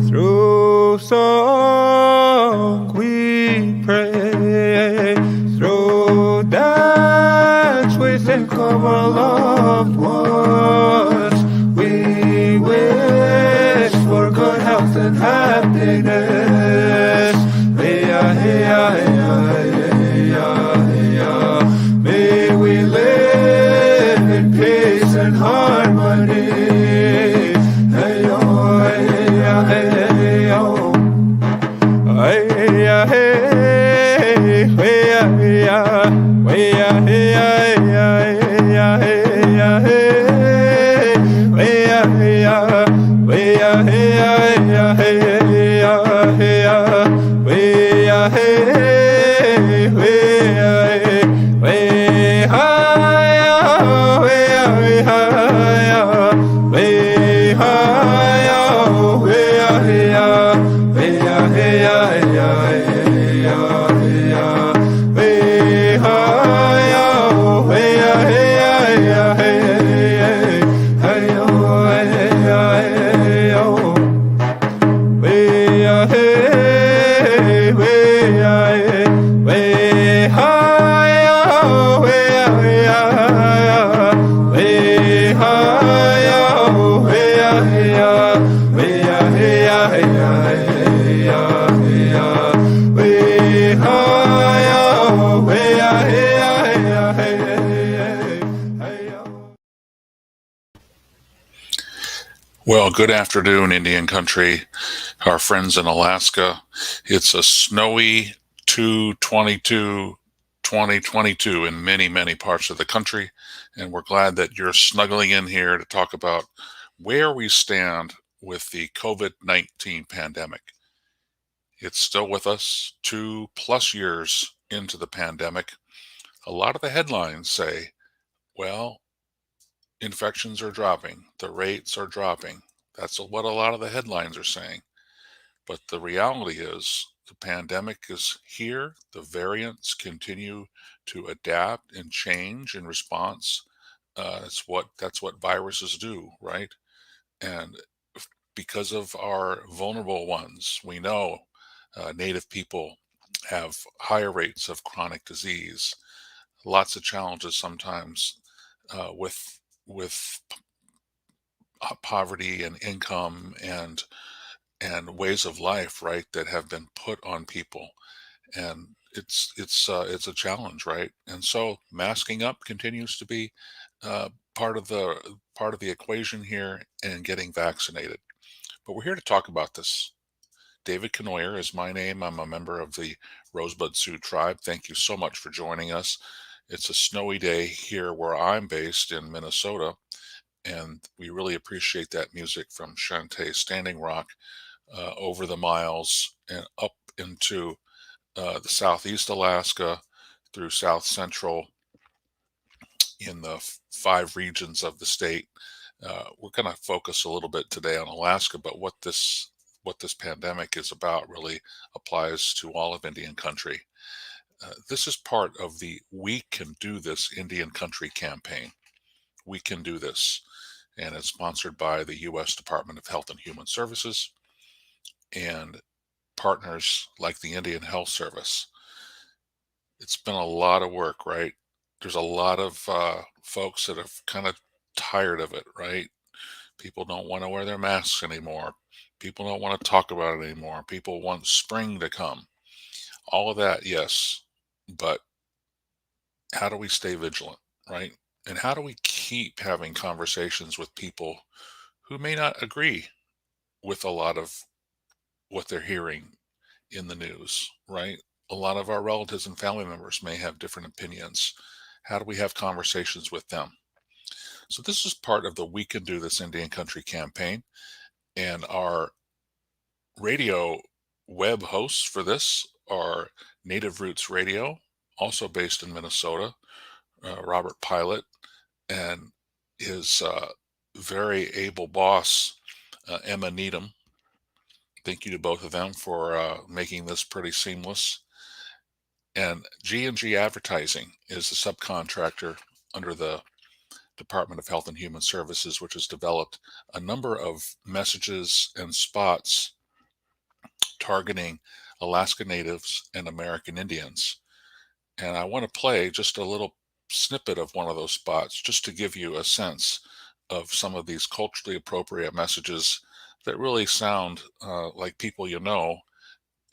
Through song we pray, through dance we think of our loved ones. We wish for good health and happiness. May we live in peace and harmony. Well, good afternoon, Indian Country, our friends in Alaska. It's a snowy 2022 in many, many parts of the country, and we're glad that you're snuggling in here to talk about where we stand with the COVID-19 pandemic. It's still with us 2+ years into the pandemic. A lot of the headlines say, well, infections are dropping, the rates are dropping. That's what a lot of the headlines are saying. But the reality is the pandemic is here. The variants continue to adapt and change in response. That's what viruses do, right? And because of our vulnerable ones, we know Native people have higher rates of chronic disease. Lots of challenges sometimes with poverty and income and ways of life, right, that have been put on people, and it's a challenge, right? And so masking up continues to be part of the equation here, and getting vaccinated. But we're here to talk about this. David Kenoyer is my name. I'm a member of the Rosebud Sioux tribe. Thank you so much for joining us. It's a snowy day here where I'm based in Minnesota, and we really appreciate that music from Shantae Standing Rock over the miles and up into the southeast Alaska, through south central, in the 5 regions of the state. We're going to focus a little bit today on Alaska, but what this pandemic is about really applies to all of Indian Country. This is part of the We Can Do This Indian Country campaign. We Can Do This. And it's sponsored by the U.S. Department of Health and Human Services and partners like the Indian Health Service. It's been a lot of work, right? There's a lot of folks that are kind of tired of it, right? People don't want to wear their masks anymore. People don't want to talk about it anymore. People want spring to come. All of that, yes. But how do we stay vigilant, right? And how do we keep having conversations with people who may not agree with a lot of what they're hearing in the news, right? A lot of our relatives and family members may have different opinions. How do we have conversations with them? So this is part of the We Can Do This Indian Country campaign. And our radio web hosts for this are Native Roots Radio, also based in Minnesota, Robert Pilot, and his very able boss, Emma Needham. Thank you to both of them for making this pretty seamless. And G&G Advertising is a subcontractor under the Department of Health and Human Services, which has developed a number of messages and spots targeting Alaska Natives and American Indians. And I want to play just a little snippet of one of those spots just to give you a sense of some of these culturally appropriate messages that really sound like people you know.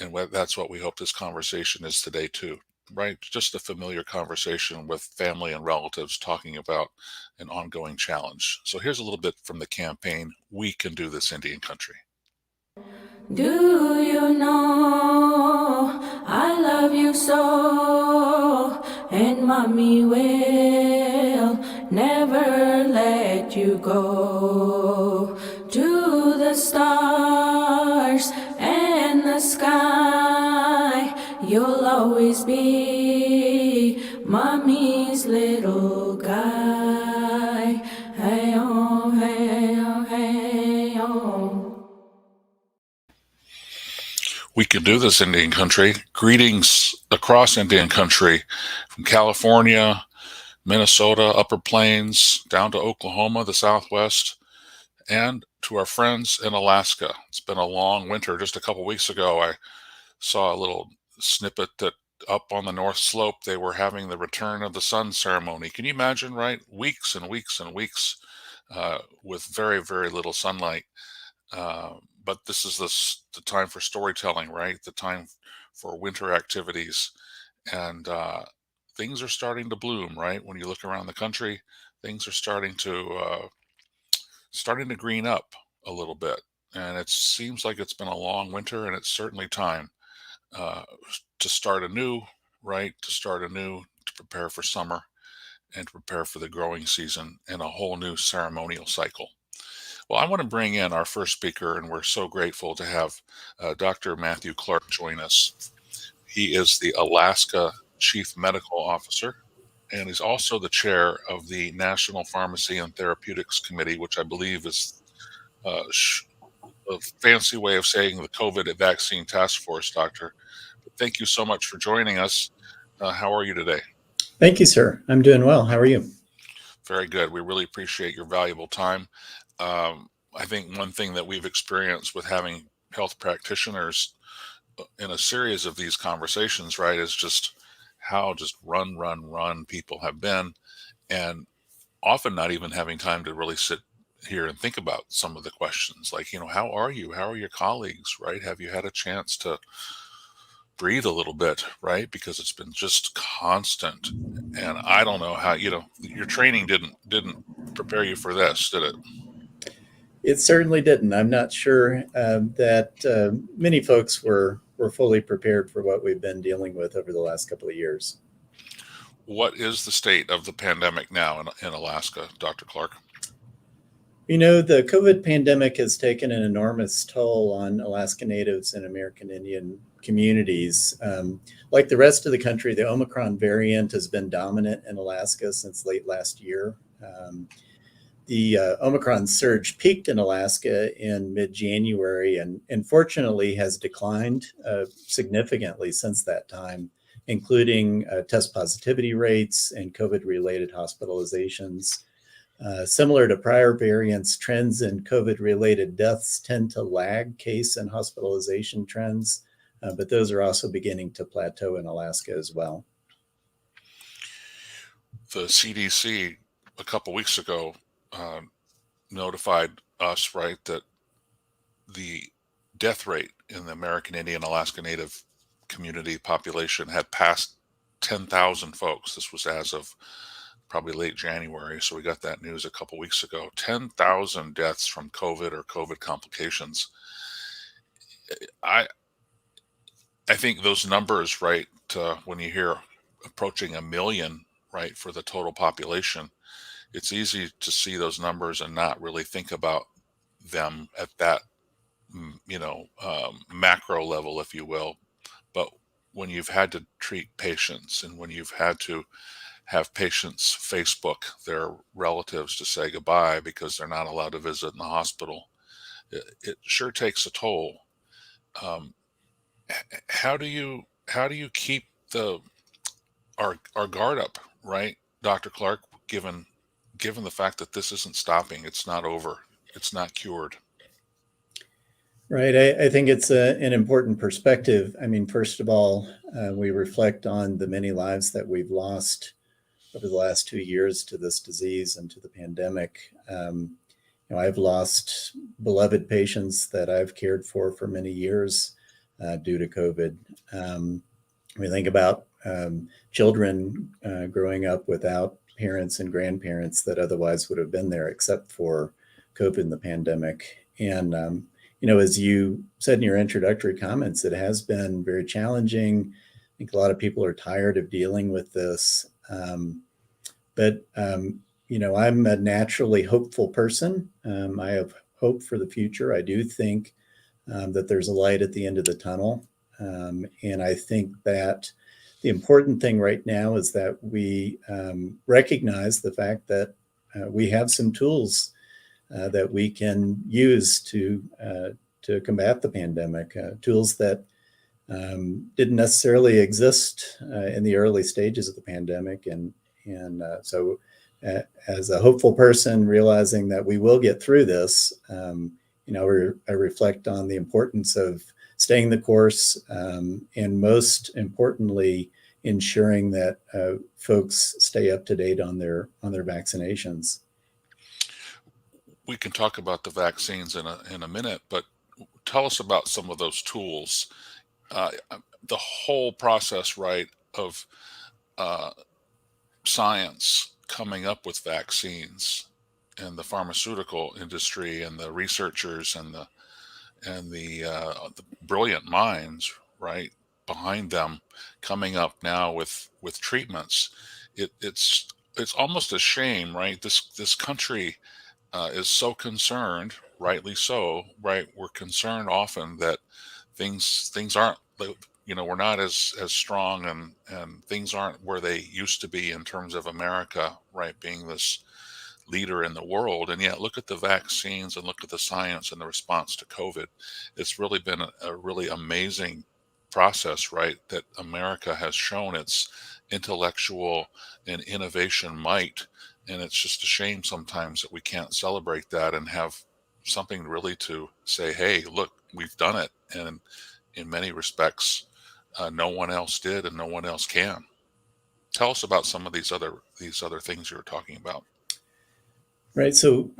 And that's what we hope this conversation is today too, right? Just a familiar conversation with family and relatives talking about an ongoing challenge. So here's a little bit from the campaign, We Can Do This Indian Country. Do you know I love you so, and mommy will never let you go. To the stars and the sky, you'll always be mommy's little guy. Hey oh, hey oh, hey oh. We Can Do This Indian Country. Greetings across Indian Country from California, Minnesota, Upper Plains, down to Oklahoma, the Southwest, and to our friends in Alaska. It's been a long winter. Just a couple weeks ago, I saw a little snippet that up on the North Slope, they were having the Return of the Sun ceremony. Can you imagine, right? Weeks and weeks and weeks with very, very little sunlight. But this is the time for storytelling, right? The time for winter activities. And things are starting to bloom, right? When you look around the country, things are starting to green up a little bit. And it seems like it's been a long winter, and it's certainly time to start anew, right? To start anew, to prepare for summer and to prepare for the growing season and a whole new ceremonial cycle. Well, I want to bring in our first speaker, and we're so grateful to have Dr. Matthew Clark join us. He is the Alaska Chief Medical Officer, and he's also the chair of the National Pharmacy and Therapeutics Committee, which I believe is a fancy way of saying the COVID vaccine task force, Doctor. But thank you so much for joining us. How are you today? Thank you, sir. I'm doing well. How are you? Very good. We really appreciate your valuable time. I think one thing that we've experienced with having health practitioners in a series of these conversations, right, is just how just run people have been, and often not even having time to really sit here and think about some of the questions like, how are you? How are your colleagues, right? Have you had a chance to breathe a little bit, right? Because it's been just constant. And I don't know how, your training didn't prepare you for this, did it? It certainly didn't. I'm not sure that many folks were fully prepared for what we've been dealing with over the last couple of years. What is the state of the pandemic now in Alaska, Dr. Clark? The COVID pandemic has taken an enormous toll on Alaska Natives and American Indian communities. Like the rest of the country, the Omicron variant has been dominant in Alaska since late last year. The Omicron surge peaked in Alaska in mid-January and fortunately has declined significantly since that time. including test positivity rates and COVID-related hospitalizations. Similar to prior variants, trends in COVID-related deaths tend to lag case and hospitalization trends, but those are also beginning to plateau in Alaska as well. The CDC a couple weeks ago notified us, right, that the death rate in the American Indian Alaska Native community population had passed 10,000 folks. This was as of probably late January. So we got that news a couple weeks ago. 10,000 deaths from COVID or COVID complications. I think those numbers, right, when you hear approaching 1 million, right, for the total population, it's easy to see those numbers and not really think about them at that, macro level, if you will. But when you've had to treat patients and when you've had to have patients Facebook their relatives to say goodbye because they're not allowed to visit in the hospital, it sure takes a toll. How do you keep our guard up, right, Dr. Clark, given the fact that this isn't stopping, it's not over, it's not cured? Right. I think it's an important perspective. I mean, first of all, we reflect on the many lives that we've lost over the last 2 years to this disease and to the pandemic. I've lost beloved patients that I've cared for many years due to COVID. We think about children growing up without parents and grandparents that otherwise would have been there except for COVID and the pandemic. And, as you said in your introductory comments, it has been very challenging. I think a lot of people are tired of dealing with this. But I'm a naturally hopeful person. I have hope for the future. I do think that there's a light at the end of the tunnel. And I think that the important thing right now is that we recognize the fact that we have some tools that we can use to combat the pandemic, tools that didn't necessarily exist in the early stages of the pandemic. So as a hopeful person, realizing that we will get through this, I reflect on the importance of staying the course, and most importantly, ensuring that folks stay up to date on their vaccinations. We can talk about the vaccines in a minute, but tell us about some of those tools. The whole process, right, of science coming up with vaccines, and the pharmaceutical industry and the researchers and the brilliant minds, right, behind them coming up now with treatments. It's almost a shame, right? This country is so concerned, rightly so, right? We're concerned often that things aren't, we're not as strong, and things aren't where they used to be in terms of America, right, being this leader in the world. And yet look at the vaccines and look at the science and the response to COVID. It's really been a really amazing process, right, that America has shown its intellectual and innovation might. And it's just a shame sometimes that we can't celebrate that and have something really to say, hey, look, we've done it. And in many respects, no one else did and no one else can. Tell us about some of these other things you were talking about. Right. So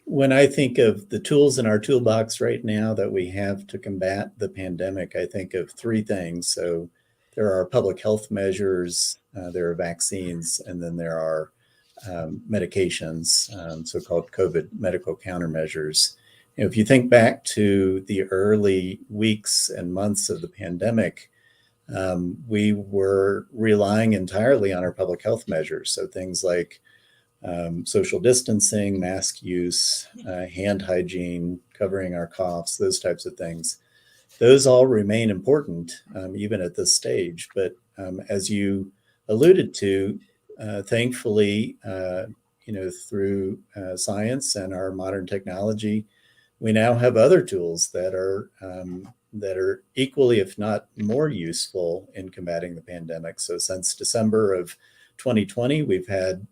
when I think of the tools in our toolbox right now that we have to combat the pandemic, I think of three things. So there are public health measures, there are vaccines, and then there are medications, so-called COVID medical countermeasures. If you think back to the early weeks and months of the pandemic, we were relying entirely on our public health measures. So things like social distancing, mask use, hand hygiene, covering our coughs, those types of things. Those all remain important, even at this stage. But as you alluded to, thankfully, through science and our modern technology, we now have other tools that are that are equally, if not more useful in combating the pandemic. So since December of 2020, we've had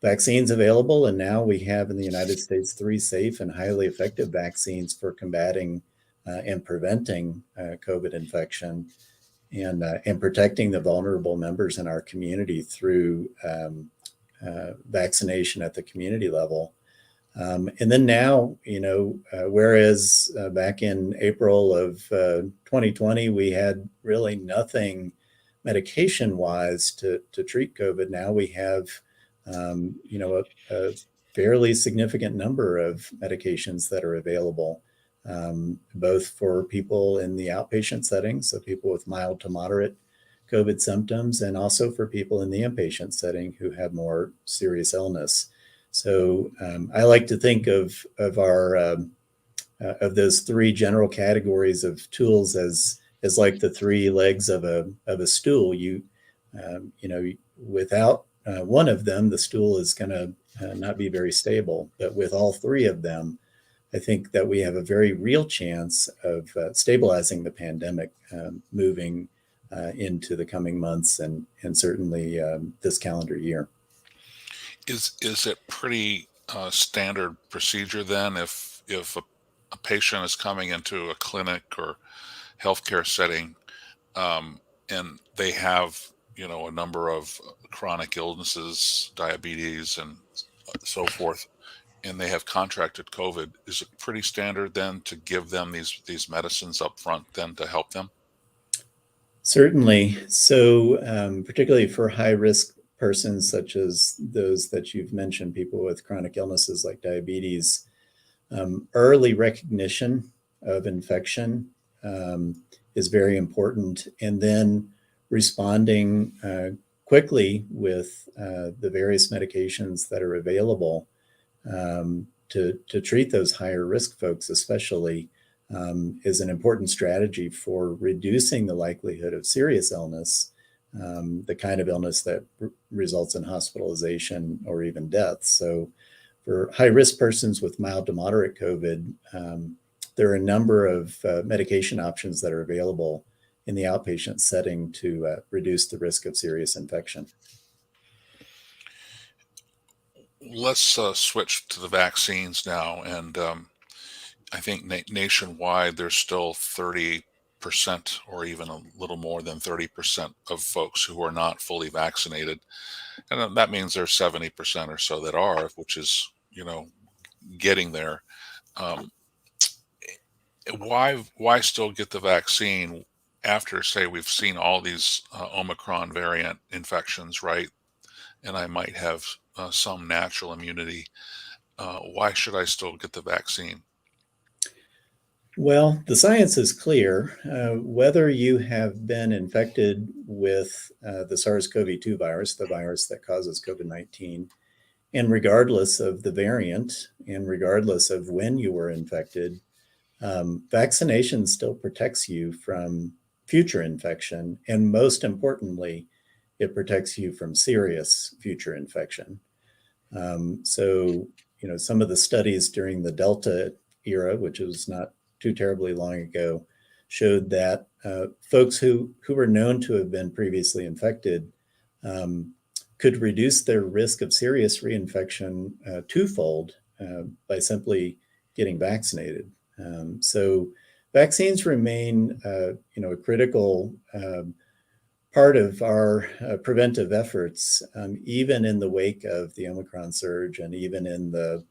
vaccines available, and now we have in the United States 3 safe and highly effective vaccines for combating and preventing COVID infection and protecting the vulnerable members in our community through vaccination at the community level. And then now, whereas back in April of 2020, we had really nothing medication-wise to treat COVID. Now we have, a fairly significant number of medications that are available, both for people in the outpatient setting, so people with mild to moderate COVID symptoms, and also for people in the inpatient setting who have more serious illness. So I like to think of our of those 3 general categories of tools as like the 3 legs of a stool. Without one of them, the stool is going to not be very stable. But with all 3 of them, I think that we have a very real chance of stabilizing the pandemic moving into the coming months and certainly this calendar year. Is it pretty standard procedure then if a patient is coming into a clinic or healthcare setting, and they have a number of chronic illnesses, diabetes, and so forth, and they have contracted COVID? Is it pretty standard then to give them these medicines up front then to help them? Certainly. So, particularly for high risk persons, such as those that you've mentioned, people with chronic illnesses like diabetes, early recognition of infection is very important. And then responding quickly with the various medications that are available to treat those higher risk folks, especially, is an important strategy for reducing the likelihood of serious illness, the kind of illness that results in hospitalization or even death. So for high-risk persons with mild to moderate COVID, there are a number of medication options that are available in the outpatient setting to reduce the risk of serious infection. Let's switch to the vaccines now. And I think nationwide, there's still 30% or even a little more than 30% of folks who are not fully vaccinated. And that means there's 70% or so that are, which is, getting there. Um, why still get the vaccine after, say, we've seen all these Omicron variant infections, right? And I might have some natural immunity. Why should I still get the vaccine? Well, the science is clear. Whether you have been infected with the SARS-CoV-2 virus, the virus that causes COVID-19, and regardless of the variant and regardless of when you were infected, vaccination still protects you from future infection. And most importantly, it protects you from serious future infection. So, some of the studies during the Delta era, which was not too terribly long ago, showed that folks who were known to have been previously infected could reduce their risk of serious reinfection twofold by simply getting vaccinated. So vaccines remain, a critical part of our preventive efforts, even in the wake of the Omicron surge, and even in the,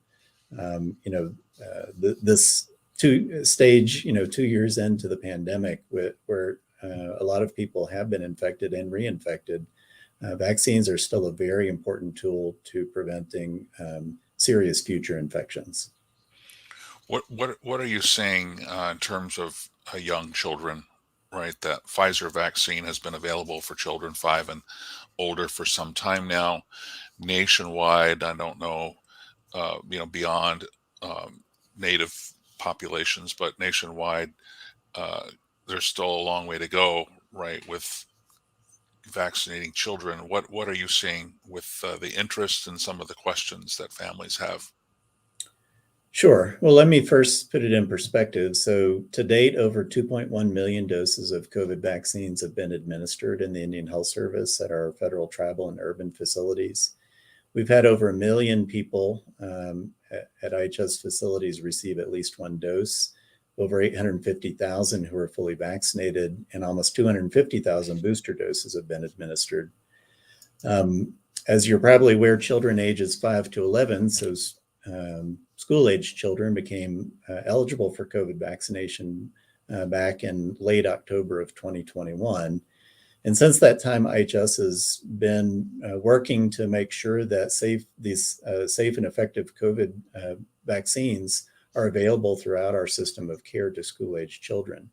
this 2 years into the pandemic, where a lot of people have been infected and reinfected. Vaccines are still a very important tool to preventing serious future infections. What are you saying in terms of young children? Right, that Pfizer vaccine has been available for children 5 and older for some time now. Nationwide, I don't know, beyond native populations, but nationwide, there's still a long way to go, right, with vaccinating children. What are you seeing with the interest and some of the questions that families have? Sure. Well, let me first put it in perspective. So, to date, over 2.1 million doses of COVID vaccines have been administered in the Indian Health Service at our federal, tribal, and urban facilities. We've had over 1 million people at IHS facilities receive at least one dose, over 850,000 who are fully vaccinated, and almost 250,000 booster doses have been administered. As you're probably aware, children ages 5 to 11, so school-age children became eligible for COVID vaccination back in late October of 2021. And since that time, IHS has been working to make sure that these safe and effective COVID vaccines are available throughout our system of care to school-age children.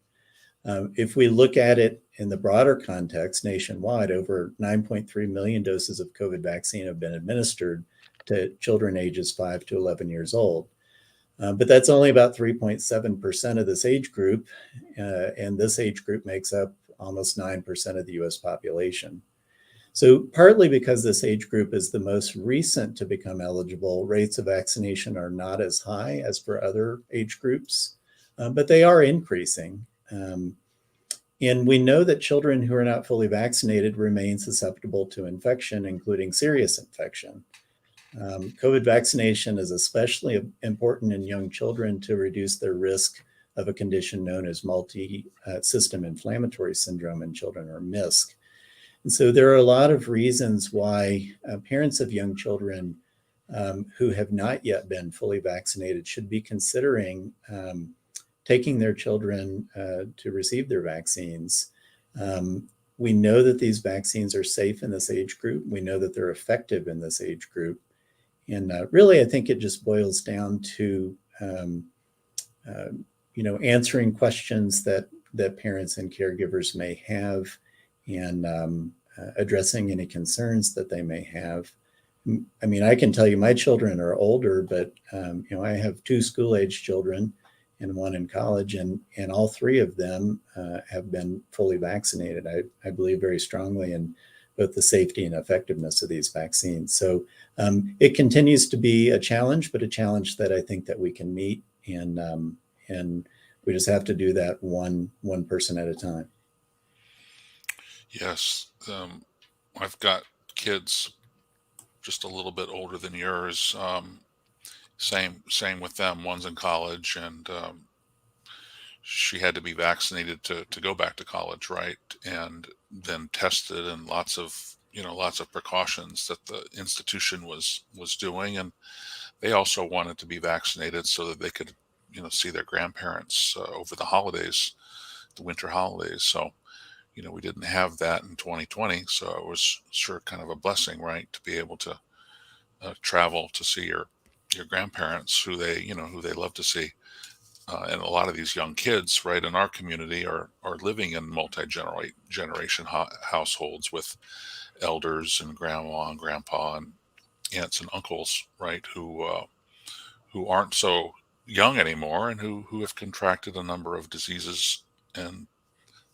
If we look at it in the broader context nationwide, over 9.3 million doses of COVID vaccine have been administered to children ages 5 to 11 years old. But that's only about 3.7% of this age group, and this age group makes up almost 9% of the US population. So partly because this age group is the most recent to become eligible, rates of vaccination are not as high as for other age groups, but they are increasing. And we know that children who are not fully vaccinated remain susceptible to infection, including serious infection. COVID vaccination is especially important in young children to reduce their risk of a condition known as multi-system inflammatory syndrome in children, or MISC. And so there are a lot of reasons why parents of young children who have not yet been fully vaccinated should be considering taking their children to receive their vaccines. We know that these vaccines are safe in this age group. We know that they're effective in this age group. And really, I think it just boils down to, answering questions that parents and caregivers may have, and addressing any concerns that they may have. I mean, I can tell you my children are older, but, I have 2 school-age children and 1 in college, and all 3 of them have been fully vaccinated. I believe very strongly in both the safety and effectiveness of these vaccines. So it continues to be a challenge, but a challenge that I think that we can meet, and we just have to do that one person at a time. Yes, I've got kids just a little bit older than yours. Same with them. One's in college, and she had to be vaccinated to go back to college, right? And then tested, and lots of precautions that the institution was doing, and they also wanted to be vaccinated so that they could see their grandparents over the holidays, the winter holidays. So we didn't have that in 2020, so it was sure kind of a blessing, right, to be able to travel to see your grandparents who they love to see. And a lot of these young kids, right, in our community are living in multi-generation households with elders and grandma and grandpa and aunts and uncles, right, who aren't so young anymore, and who have contracted a number of diseases, and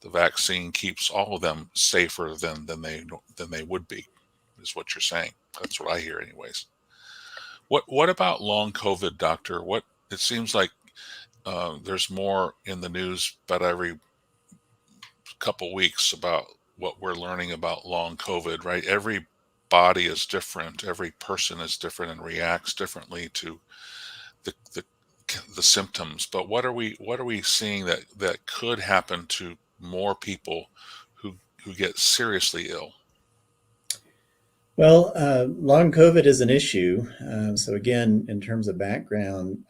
the vaccine keeps all of them safer than they would be, is what you're saying. That's what I hear anyways. What about long COVID, doctor? It seems like there's more in the news about every couple weeks about what we're learning about long COVID, right? Every body is different. Every person is different and reacts differently to the symptoms. But what are we seeing that could happen to more people who get seriously ill? Well, long COVID is an issue. So again, in terms of background,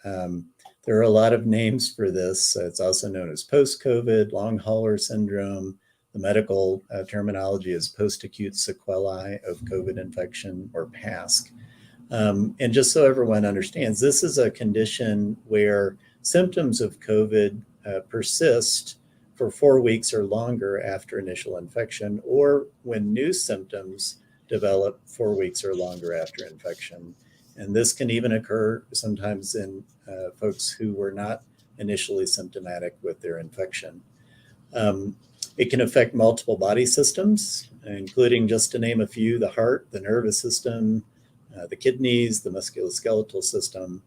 there are a lot of names for this. It's also known as post-COVID, long hauler syndrome. The medical terminology is post-acute sequelae of COVID infection, or PASC. And just so everyone understands, this is a condition where symptoms of COVID persist for 4 weeks or longer after initial infection, or when new symptoms develop 4 weeks or longer after infection. And this can even occur sometimes in folks who were not initially symptomatic with their infection. It can affect multiple body systems, including, just to name a few, the heart, the nervous system, the kidneys, the musculoskeletal system.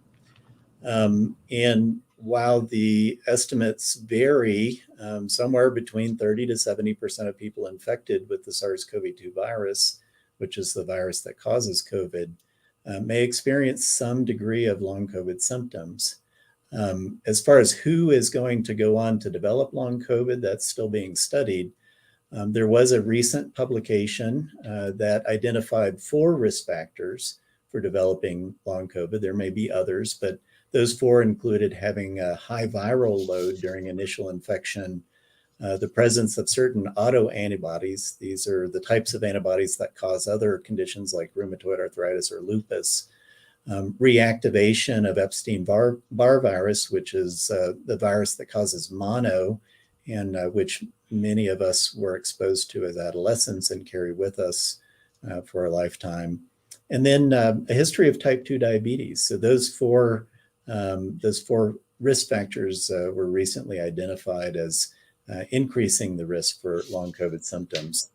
And while the estimates vary, somewhere between 30 to 70% of people infected with the SARS-CoV-2 virus, which is the virus that causes COVID, may experience some degree of long COVID symptoms. As far as who is going to go on to develop long COVID, that's still being studied. There was a recent publication that identified 4 risk factors for developing long COVID. There may be others, but those 4 included having a high viral load during initial infection, the presence of certain autoantibodies. These are the types of antibodies that cause other conditions like rheumatoid arthritis or lupus. Reactivation of Epstein-Barr virus, which is the virus that causes mono, and which many of us were exposed to as adolescents and carry with us for a lifetime. And then a history of type 2 diabetes. So those four risk factors were recently identified as increasing the risk for long COVID symptoms.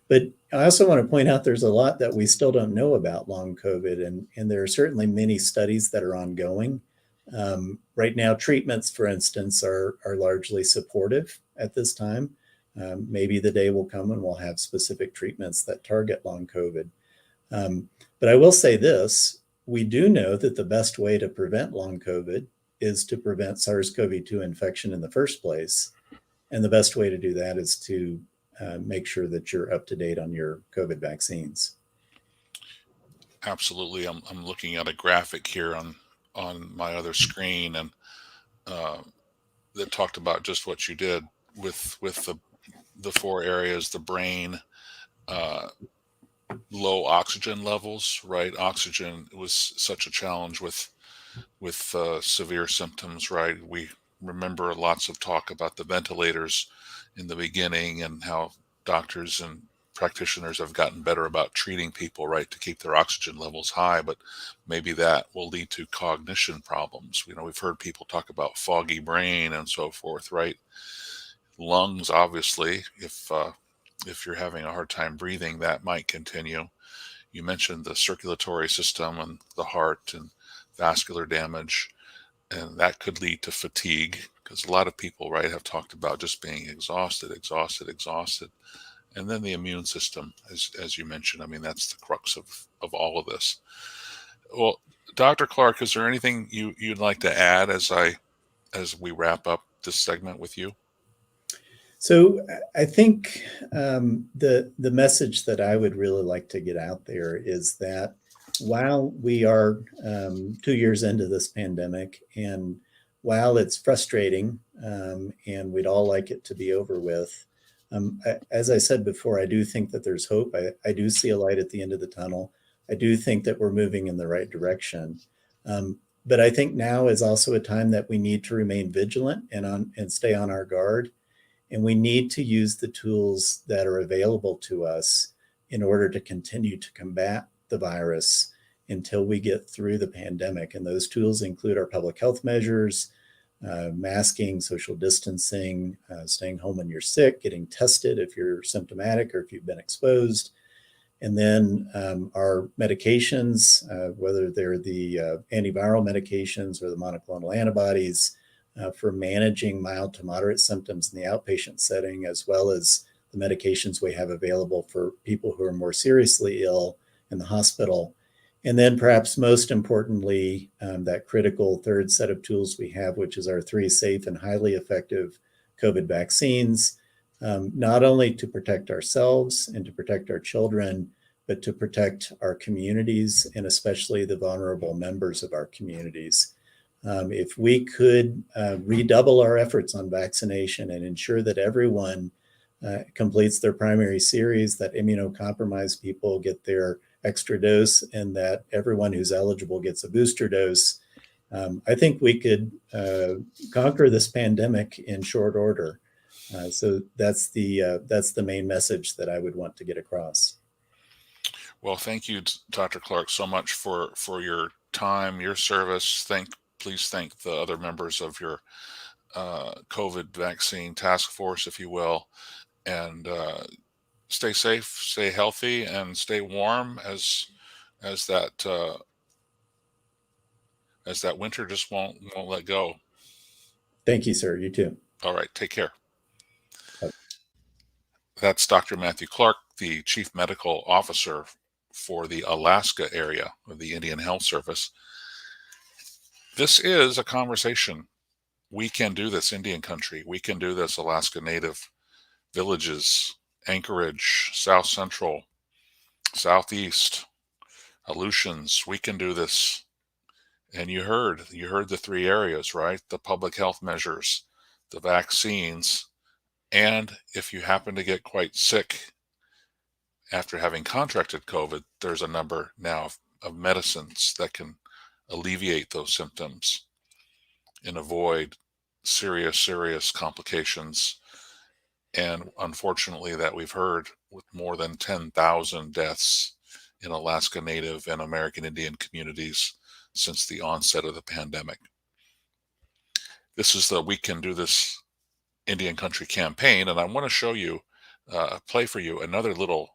But I also want to point out there's a lot that we still don't know about long COVID, and there are certainly many studies that are ongoing. Right now, treatments, for instance, are largely supportive at this time. Maybe the day will come when we'll have specific treatments that target long COVID. But I will say this, we do know that the best way to prevent long COVID is to prevent SARS-CoV-2 infection in the first place. And the best way to do that is to make sure that you're up to date on your COVID vaccines. Absolutely. I'm looking at a graphic here on my other screen, and that talked about just what you did with the 4 areas: the brain, low oxygen levels, right? Oxygen was such a challenge with severe symptoms, right? We remember lots of talk about the ventilators in the beginning and how doctors and practitioners have gotten better about treating people, right, to keep their oxygen levels high, but maybe that will lead to cognition problems. We've heard people talk about foggy brain and so forth, right? Lungs, obviously, if you're having a hard time breathing, that might continue. You mentioned the circulatory system and the heart and vascular damage, and that could lead to fatigue, because a lot of people, right, have talked about just being exhausted. And then the immune system, as you mentioned, I mean, that's the crux of all of this. Well, Dr. Clark, is there anything you'd like to add as we wrap up this segment with you? So I think the message that I would really like to get out there is that while we are 2 years into this pandemic, and while it's frustrating and we'd all like it to be over with, as I said before, I do think that there's hope. I do see a light at the end of the tunnel. I do think that we're moving in the right direction. But I think now is also a time that we need to remain vigilant and stay on our guard. And we need to use the tools that are available to us in order to continue to combat the virus until we get through the pandemic. And those tools include our public health measures, masking, social distancing, staying home when you're sick, getting tested if you're symptomatic or if you've been exposed. And then our medications, whether they're the antiviral medications or the monoclonal antibodies, for managing mild to moderate symptoms in the outpatient setting, as well as the medications we have available for people who are more seriously ill in the hospital. And then perhaps most importantly, that critical third set of tools we have, which is our 3 safe and highly effective COVID vaccines, not only to protect ourselves and to protect our children, but to protect our communities and especially the vulnerable members of our communities. If we could redouble our efforts on vaccination and ensure that everyone completes their primary series, that immunocompromised people get their extra dose, and that everyone who's eligible gets a booster dose, I think we could conquer this pandemic in short order. So that's the main message that I would want to get across. Well, thank you, Dr. Clark, so much for your time, your service. Please thank the other members of your COVID vaccine task force, if you will, and stay safe, stay healthy, and stay warm as that as that winter just won't let go. Thank you, sir. You too. All right, take care. Bye. That's Dr. Matthew Clark, the Chief Medical Officer for the Alaska area of the Indian Health Service. This is a conversation. We can do this, Indian country. We can do this, Alaska Native villages, Anchorage, South Central, Southeast, Aleutians. We can do this. And you heard the three areas, right? The public health measures, the vaccines, and if you happen to get quite sick after having contracted COVID, there's a number now of medicines that can alleviate those symptoms and avoid serious complications. And unfortunately, that we've heard with more than 10,000 deaths in Alaska Native and American Indian communities since the onset of the pandemic. This is the We Can Do This Indian Country campaign, and I want to show you, play for you another little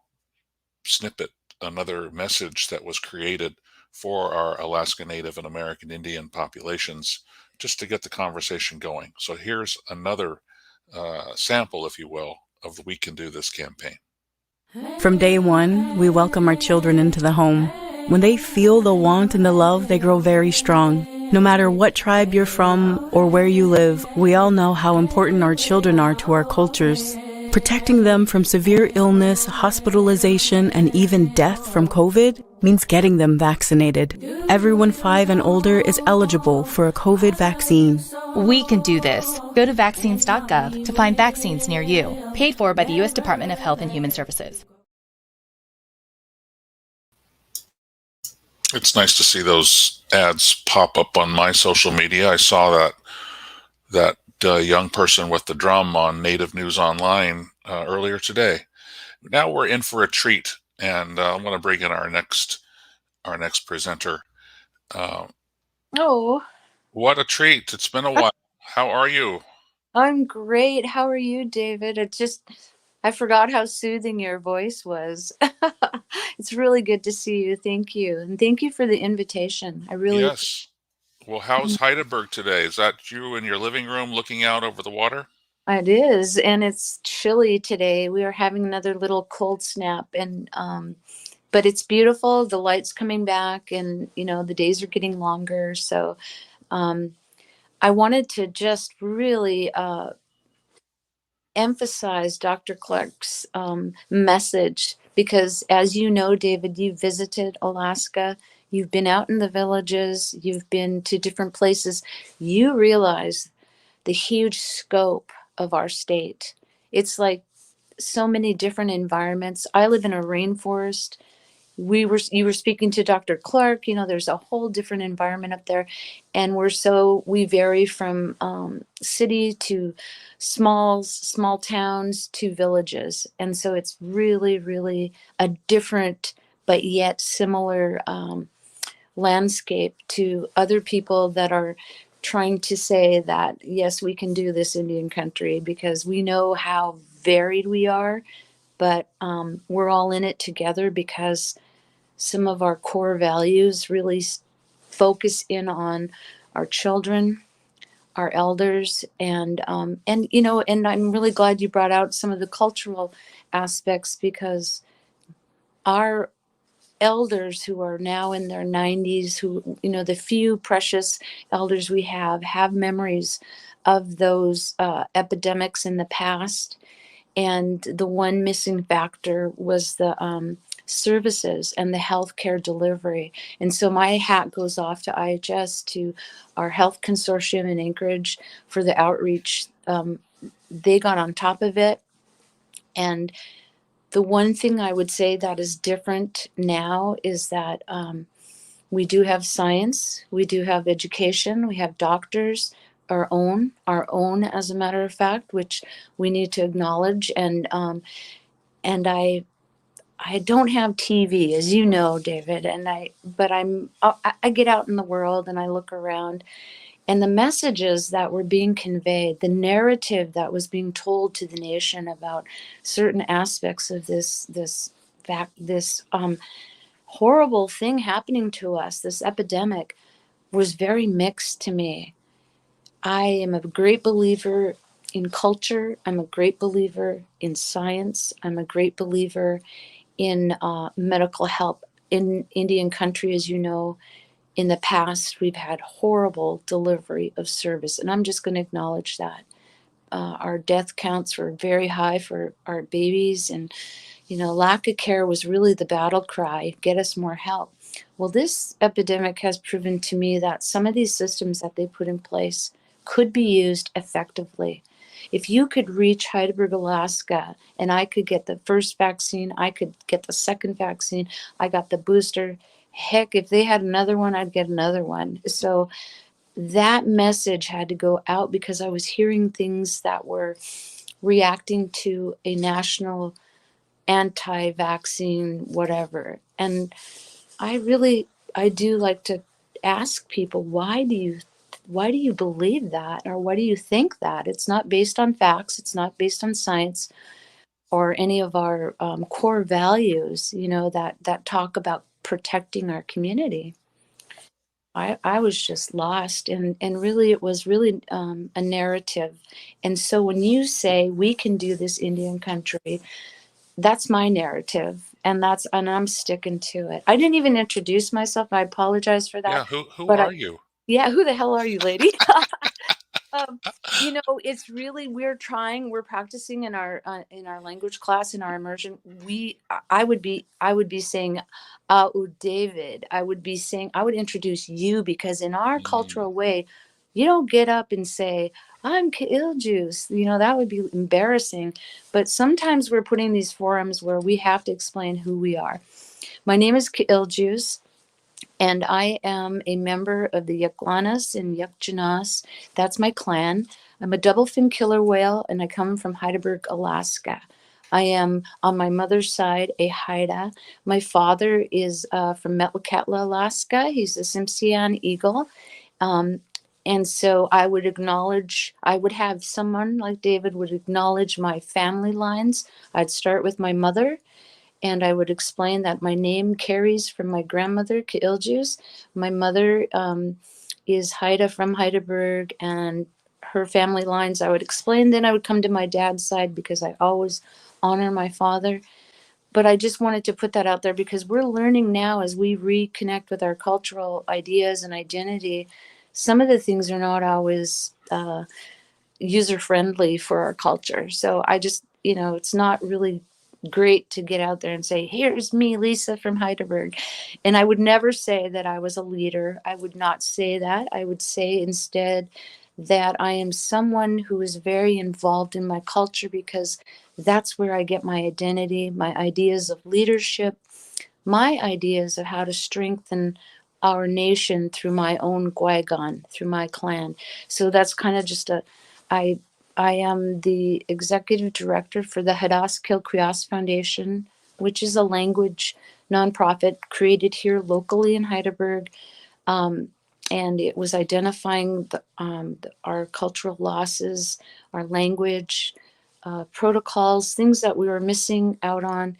snippet, another message that was created for our Alaska Native and American Indian populations, just to get the conversation going. So here's another sample, if you will, of the We Can Do This campaign. From day one, we welcome our children into the home. When they feel the want and the love, they grow very strong. No matter what tribe you're from or where you live, we all know how important our children are to our cultures. Protecting them from severe illness, hospitalization, and even death from COVID means getting them vaccinated. Everyone 5 and older is eligible for a COVID vaccine. We can do this. Go to vaccines.gov to find vaccines near you. Paid for by the U.S. Department of Health and Human Services. It's nice to see those ads pop up on my social media. I saw that young person with the drum on Native News Online earlier today. Now we're in for a treat, and I want to bring in our next presenter. Oh, What a treat! It's been a while. How are you? I'm great. How are you, David? I forgot how soothing your voice was. It's really good to see you. Thank you. And thank you for the invitation. Yes. Well, how's Heidelberg today? Is that you in your living room looking out over the water? It is, and it's chilly today. We are having another little cold snap, and but it's beautiful. The light's coming back, and the days are getting longer. So I wanted to just really emphasize Dr. Clark's message, because as you know, David, you visited Alaska, you've been out in the villages, you've been to different places. You realize the huge scope of our state. It's like so many different environments. I live in a rainforest. You were speaking to Dr. Clark, there's a whole different environment up there. And we vary from city to small towns to villages. And so it's really, really a different, but yet similar landscape to other people that are trying to say that, yes, we can do this Indian country, because we know how varied we are, but we're all in it together because some of our core values really focus in on our children, our elders, and I'm really glad you brought out some of the cultural aspects, because our elders who are now in their 90s, who, the few precious elders we have memories of those epidemics in the past. And the one missing factor was the services and the healthcare delivery. And so my hat goes off to IHS, to our health consortium in Anchorage for the outreach. They got on top of it. And the one thing I would say that is different now is that we do have science, we do have education, we have doctors, our own, as a matter of fact, which we need to acknowledge. And I don't have TV, as you know, David, but I get out in the world and I look around, and the messages that were being conveyed, the narrative that was being told to the nation about certain aspects of this horrible thing happening to us, this epidemic, was very mixed to me. I am a great believer in culture. I'm a great believer in science. I'm a great believer in medical help. In Indian country, as you know, in the past, we've had horrible delivery of service, and I'm just going to acknowledge that. Our death counts were very high for our babies, and lack of care was really the battle cry, get us more help. Well, this epidemic has proven to me that some of these systems that they put in place could be used effectively. If you could reach Heidelberg, Alaska, and I could get the first vaccine, I could get the second vaccine, I got the booster. Heck, if they had another one, I'd get another one. So that message had to go out because I was hearing things that were reacting to a national anti-vaccine whatever. And I do like to ask people, why do you believe that, or why do you think that? It's not based on facts, it's not based on science or any of our core values, that talk about protecting our community. I was just lost, and really it was really a narrative. And so when you say we can do this, Indian country, that's my narrative, and I'm sticking to it. I didn't even introduce myself. I apologize for that. Yeah, who But are you? yeah, who the hell are you, lady? It's really, we're practicing in our language class, in our immersion. I would be saying, David. I would introduce you, because in our Mm, cultural way, you don't get up and say, I'm Juice. That would be embarrassing. But sometimes we're putting these forums where we have to explain who we are. My name is Juice, and I am a member of the Yaklanas and Yakjanas. That's my clan. I'm a double fin killer whale, and I come from Heidelberg, Alaska. I am, on my mother's side, a Haida. My father is from Metlakatla, Alaska. He's a Simpson eagle. Um, and so I would have someone like David would acknowledge my family lines. I'd start with my mother, and I would explain that my name carries from my grandmother, Kiiljus. My mother is Haida from Heidelberg, and her family lines I would explain. Then I would come to my dad's side, because I always honor my father. But I just wanted to put that out there, because we're learning now, as we reconnect with our cultural ideas and identity, some of the things are not always user friendly for our culture. So I just, it's not really great to get out there and say, here's me, Lisa from Heidelberg. And I would never say that I was a leader. I would not say that. I would say instead that I am someone who is very involved in my culture, because that's where I get my identity, my ideas of leadership, my ideas of how to strengthen our nation through my own Gwagon, through my clan. So that's kind of just I I am the executive director for the Hadas Kilkrias Foundation, which is a language nonprofit created here locally in Heidelberg. And it was identifying our cultural losses, our language, protocols, things that we were missing out on.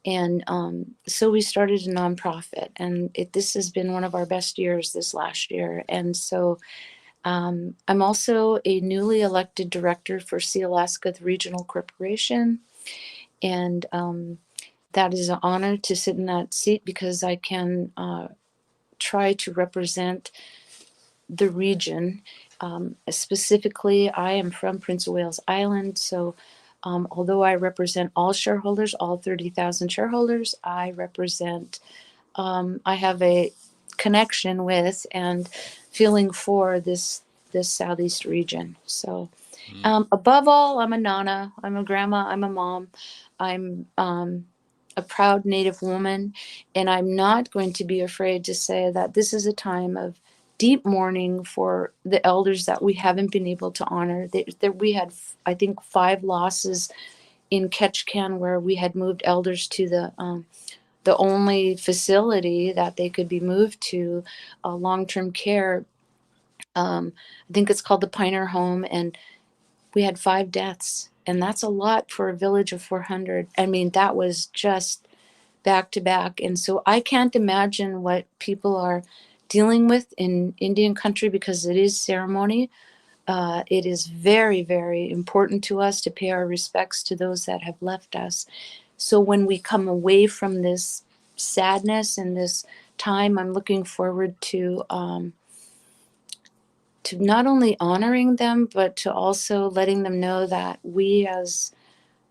And so we started a nonprofit, and this has been one of our best years this last year. And so I'm also a newly elected director for Sealaska Regional Corporation. And that is an honor to sit in that seat, because I can try to represent the region. Specifically, I am from Prince of Wales Island. So although I represent all shareholders, all 30,000 shareholders, I have a connection with and feeling for this southeast region. So mm. above all, I'm a nana, I'm a grandma, I'm a mom, I'm a proud Native woman, and I'm not going to be afraid to say that this is a time of deep mourning for the elders that we haven't been able to honor. We had, I think, 5 losses in Ketchikan, where we had moved elders to the only facility that they could be moved to, long-term care. I think it's called the Pioneer Home, and we had 5 deaths, and that's a lot for a village of 400. I mean, that was just back to back. And so I can't imagine what people are dealing with in Indian country, because it is ceremony. It is very, very important to us to pay our respects to those that have left us. So when we come away from this sadness and this time, I'm looking forward to not only honoring them, but to also letting them know that we as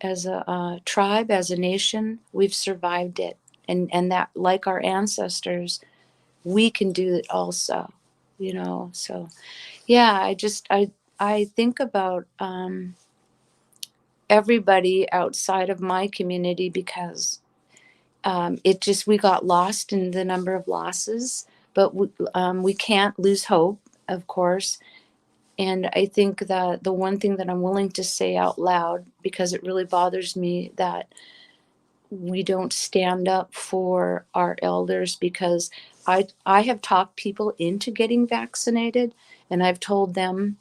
a tribe, as a nation, we've survived it, and that, like our ancestors, we can do it also. So yeah, I think about everybody outside of my community, because we got lost in the number of losses, but we can't lose hope, of course. And I think that the one thing that I'm willing to say out loud, because it really bothers me that we don't stand up for our elders, because I have talked people into getting vaccinated, and I've told them,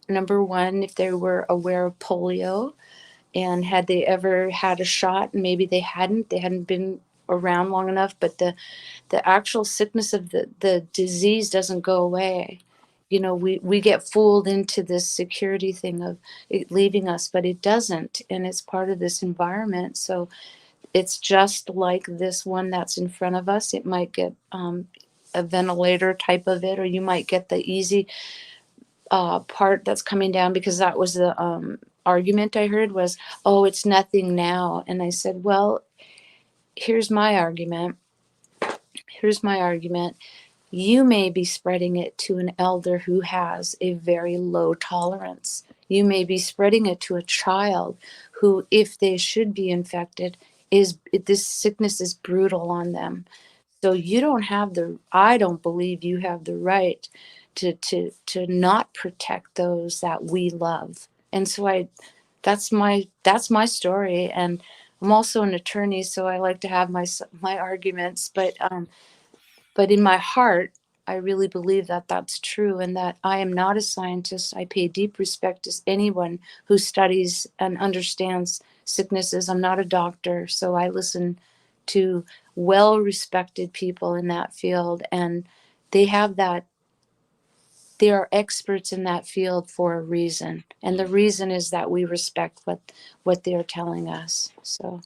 number one, if they were aware of polio, and had they ever had a shot, and maybe they hadn't been around long enough, but the actual sickness of the disease doesn't go away. We get fooled into this security thing of it leaving us, but it doesn't, and it's part of this environment. So it's just like this one that's in front of us. It might get a ventilator type of it, or you might get the easy part that's coming down, because that was the argument I heard was, oh, it's nothing now. And I said, well, here's my argument. You may be spreading it to an elder who has a very low tolerance. You may be spreading it to a child who, if they should be infected, this sickness is brutal on them. So I don't believe you have the right to not protect those that we love. And so that's my story. And I'm also an attorney, so I like to have my arguments, but in my heart, I really believe that that's true, and that I am not a scientist. I pay deep respect to anyone who studies and understands sicknesses. I'm not a doctor, so I listen to well-respected people in that field, and they are experts in that field for a reason. And the reason is that we respect what they're telling us. So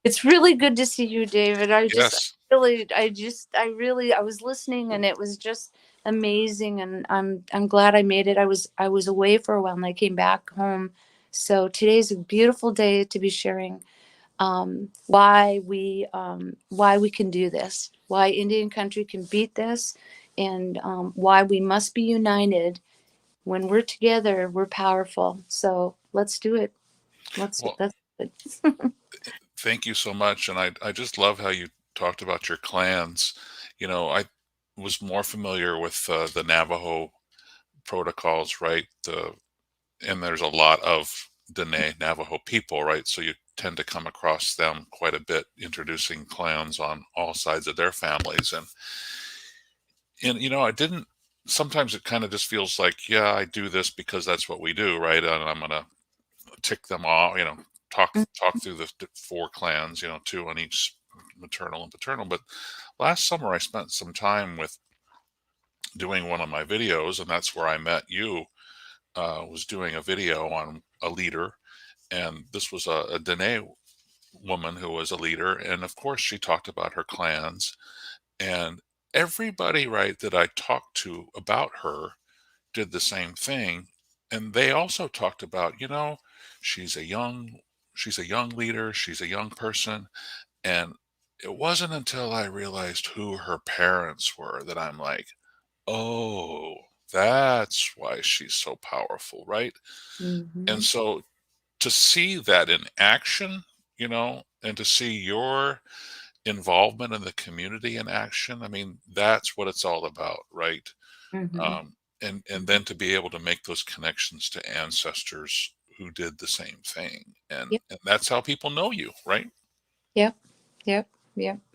it's really good to see you, David. Yes. I was listening, and it was just amazing, and I'm glad I made it. I was away for a while, and I came back home. So today's a beautiful day to be sharing why we can do this, why Indian country can beat this, and why we must be united. When we're together, we're powerful. So let's do it. Let's do it. Thank you so much. And I just love how you talked about your clans. I was more familiar with the Navajo protocols, right? And there's a lot of Dene Navajo people, right? So you tend to come across them quite a bit, introducing clans on all sides of their families. And I didn't, sometimes it kind of just feels like, yeah, I do this because that's what we do, right? And I'm going to tick them off, talk through the four clans, two on each maternal and paternal. But last summer I spent some time with doing one of my videos, and that's where I met you. Was doing a video on a leader, and this was a Dene woman who was a leader, and of course she talked about her clans, and everybody, right, that I talked to about her did the same thing, and they also talked about, she's a young leader, she's a young person. And it wasn't until I realized who her parents were that I'm like, oh, that's why she's so powerful, right? And so to see that in action, and to see your involvement in the community in action, I mean, that's what it's all about, right? And then to be able to make those connections to ancestors who did the same thing, and that's how people know you, right? Yep.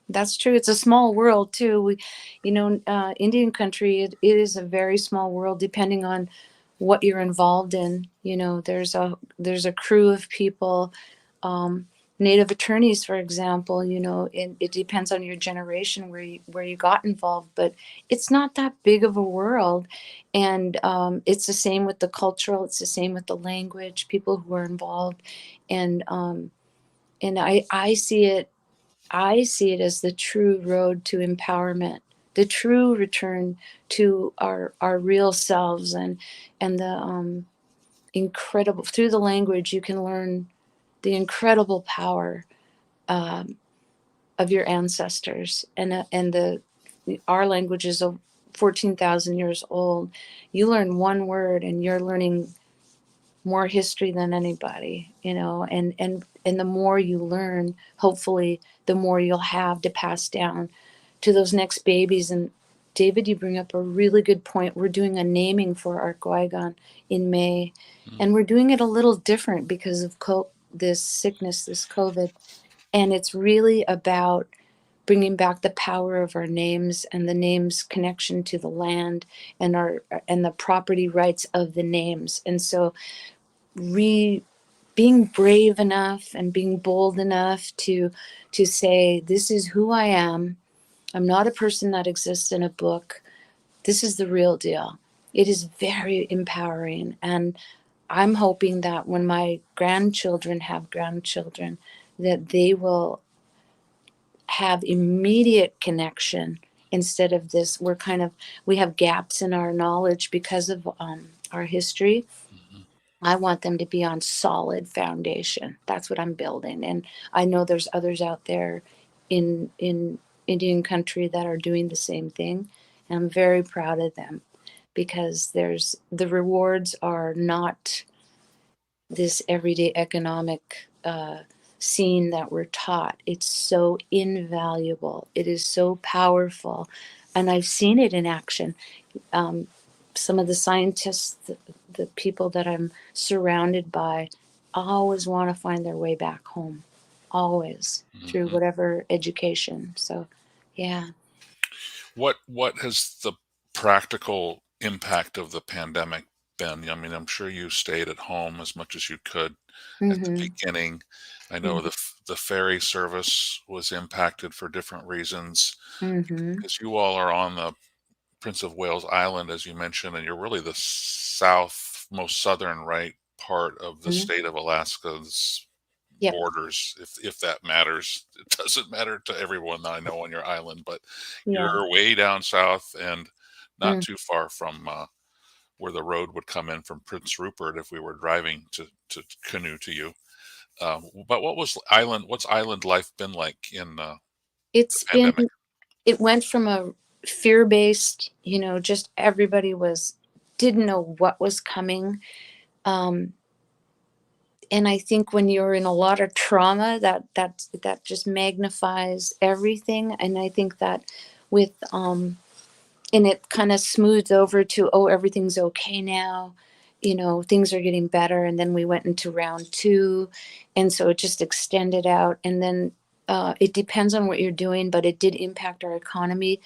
That's true. It's a small world too. Indian country, it is a very small world, depending on what you're involved in. There's a crew of people. Native attorneys, for example, you know, it depends on your generation where you got involved, but it's not that big of a world. And it's the same with the cultural, it's the same with the language, people who are involved. And I see it as the true road to empowerment, the true return to our real selves, and the incredible, through the language you can learn the incredible power of your ancestors, and our language is 14,000 years old. You learn one word and you're learning more history than anybody, you know, and the more you learn, hopefully the more you'll have to pass down to those next babies. And David, you bring up a really good point. We're doing a naming for our Guigon in May, and we're doing it a little different because of this sickness, this COVID. And it's really about bringing back the power of our names and the names connection to the land and the property rights of the names. And so being brave enough and being bold enough to say, this is who I am. I'm not a person that exists in a book. This is the real deal. It is very empowering. And I'm hoping that when my grandchildren have grandchildren, that they will have immediate connection instead of this. We have gaps in our knowledge because of our history. I want them to be on solid foundation. That's what I'm building. And I know there's others out there in Indian country that are doing the same thing. And I'm very proud of them, because the rewards are not this everyday economic scene that we're taught. It's so invaluable. It is so powerful. And I've seen it in action. Some of the scientists, the people that I'm surrounded by, always want to find their way back home, always, through whatever education. So, yeah. What has the practical impact of the pandemic been? I mean, I'm sure you stayed at home as much as you could at the Mm-hmm. beginning. I know the ferry service was impacted for different reasons, Mm-hmm. because you all are on the Prince of Wales Island, as you mentioned, and you're really the most southern right part of the Mm-hmm. state of Alaska's Yep. borders, if that matters. It doesn't matter to everyone that I know on your island, but Yeah. you're way down south and not Mm. too far from where the road would come in from Prince Rupert if we were driving to canoe to you. But what's island life been like in the It's been, pandemic? it went from a fear-based, you know, just everybody didn't know what was coming. Um, and I think when you're in a lot of trauma, that just magnifies everything. And I think that with and it kind of smoothed over to, oh, everything's okay now, you know, things are getting better. And then we went into round 2, and so it just extended out. And then it depends on what you're doing, but it did impact our economy.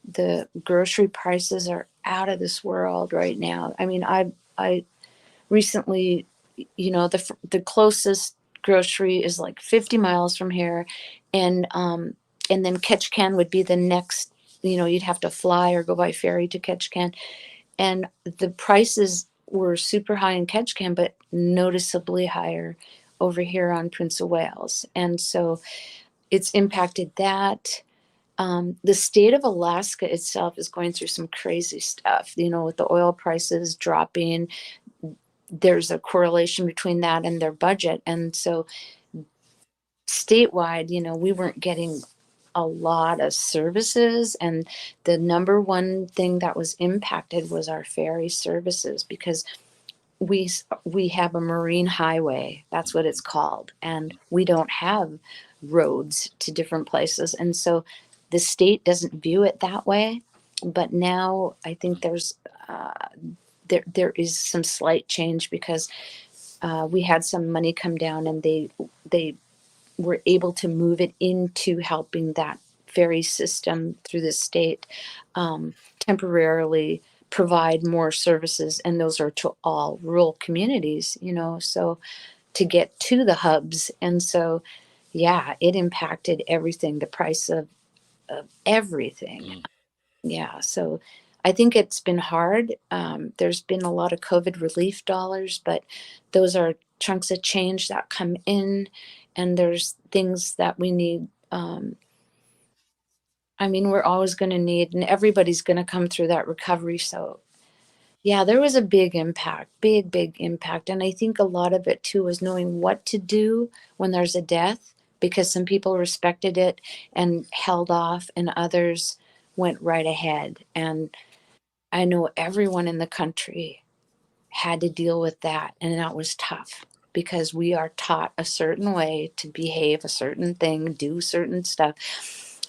The grocery prices are out of this world right now. I mean, I recently, you know, the closest grocery is like 50 miles from here, and then Ketchikan would be the next. You know, you'd have to fly or go by ferry to Ketchikan, and the prices were super high in Ketchikan, but noticeably higher over here on Prince of Wales, and so it's impacted that. The state of Alaska itself is going through some crazy stuff, you know, with the oil prices dropping. There's a correlation between that and their budget. And so statewide, you know, we weren't getting a lot of services. And the number one thing that was impacted was our ferry services, because we have a marine highway, that's what it's called, and we don't have roads to different places. And so the state doesn't view it that way. But now I think there is some slight change, because we had some money come down, and they were able to move it into helping that ferry system through the state temporarily provide more services, and those are to all rural communities, you know, so to get to the hubs. And so yeah, it impacted everything, the price of everything. Mm. Yeah, so I think it's been hard. There's been a lot of COVID relief dollars, but those are chunks of change that come in, and there's things that we need. I mean, we're always going to need, and everybody's going to come through that recovery. So, yeah, there was a big impact, big, big impact. And I think a lot of it too was knowing what to do when there's a death, because some people respected it and held off, and others went right ahead. And I know everyone in the country had to deal with that, and that was tough because we are taught a certain way to behave, a certain thing, do certain stuff.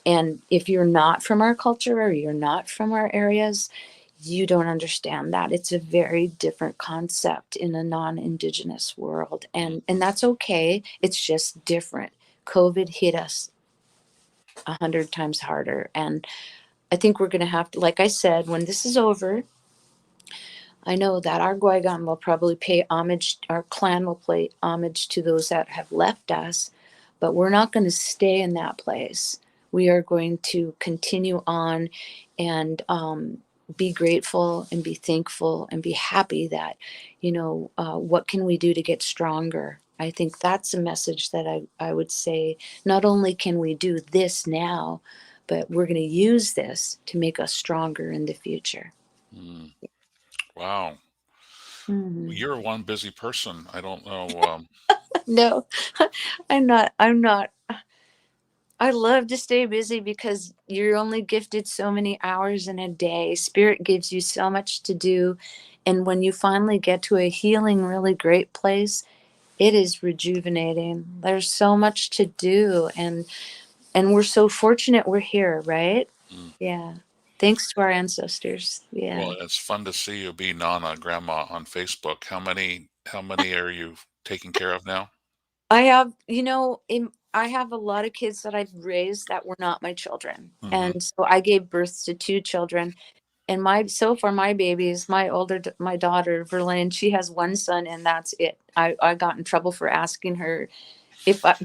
And if you're not from our culture or you're not from our areas, you don't understand that. It's a very different concept in a non-indigenous world, and that's okay. It's just different. COVID hit us 100 times harder, and I think we're going to have to, like I said, when this is over, I know that our Guigan will probably pay homage, our clan will pay homage to those that have left us, but we're not going to stay in that place. We are going to continue on and be grateful and be thankful and be happy that, what can we do to get stronger? I think that's a message that I would say, not only can we do this now, but we're going to use this to make us stronger in the future. Mm. Wow. Mhm. You're one busy person. I don't know. No, I'm not. I'm not. I love to stay busy because you're only gifted so many hours in a day. Spirit gives you so much to do. And when you finally get to a healing, really great place, it is rejuvenating. There's so much to do. And we're so fortunate we're here, right? Mm. Yeah. Thanks to our ancestors. Yeah. Well, it's fun to see you be Nana Grandma on Facebook. How many are you taking care of now? I have, I have a lot of kids that I've raised that were not my children. Hmm. And so I gave birth to two children. And so far my babies, my daughter, Verlaine, she has one son and that's it. I got in trouble for asking her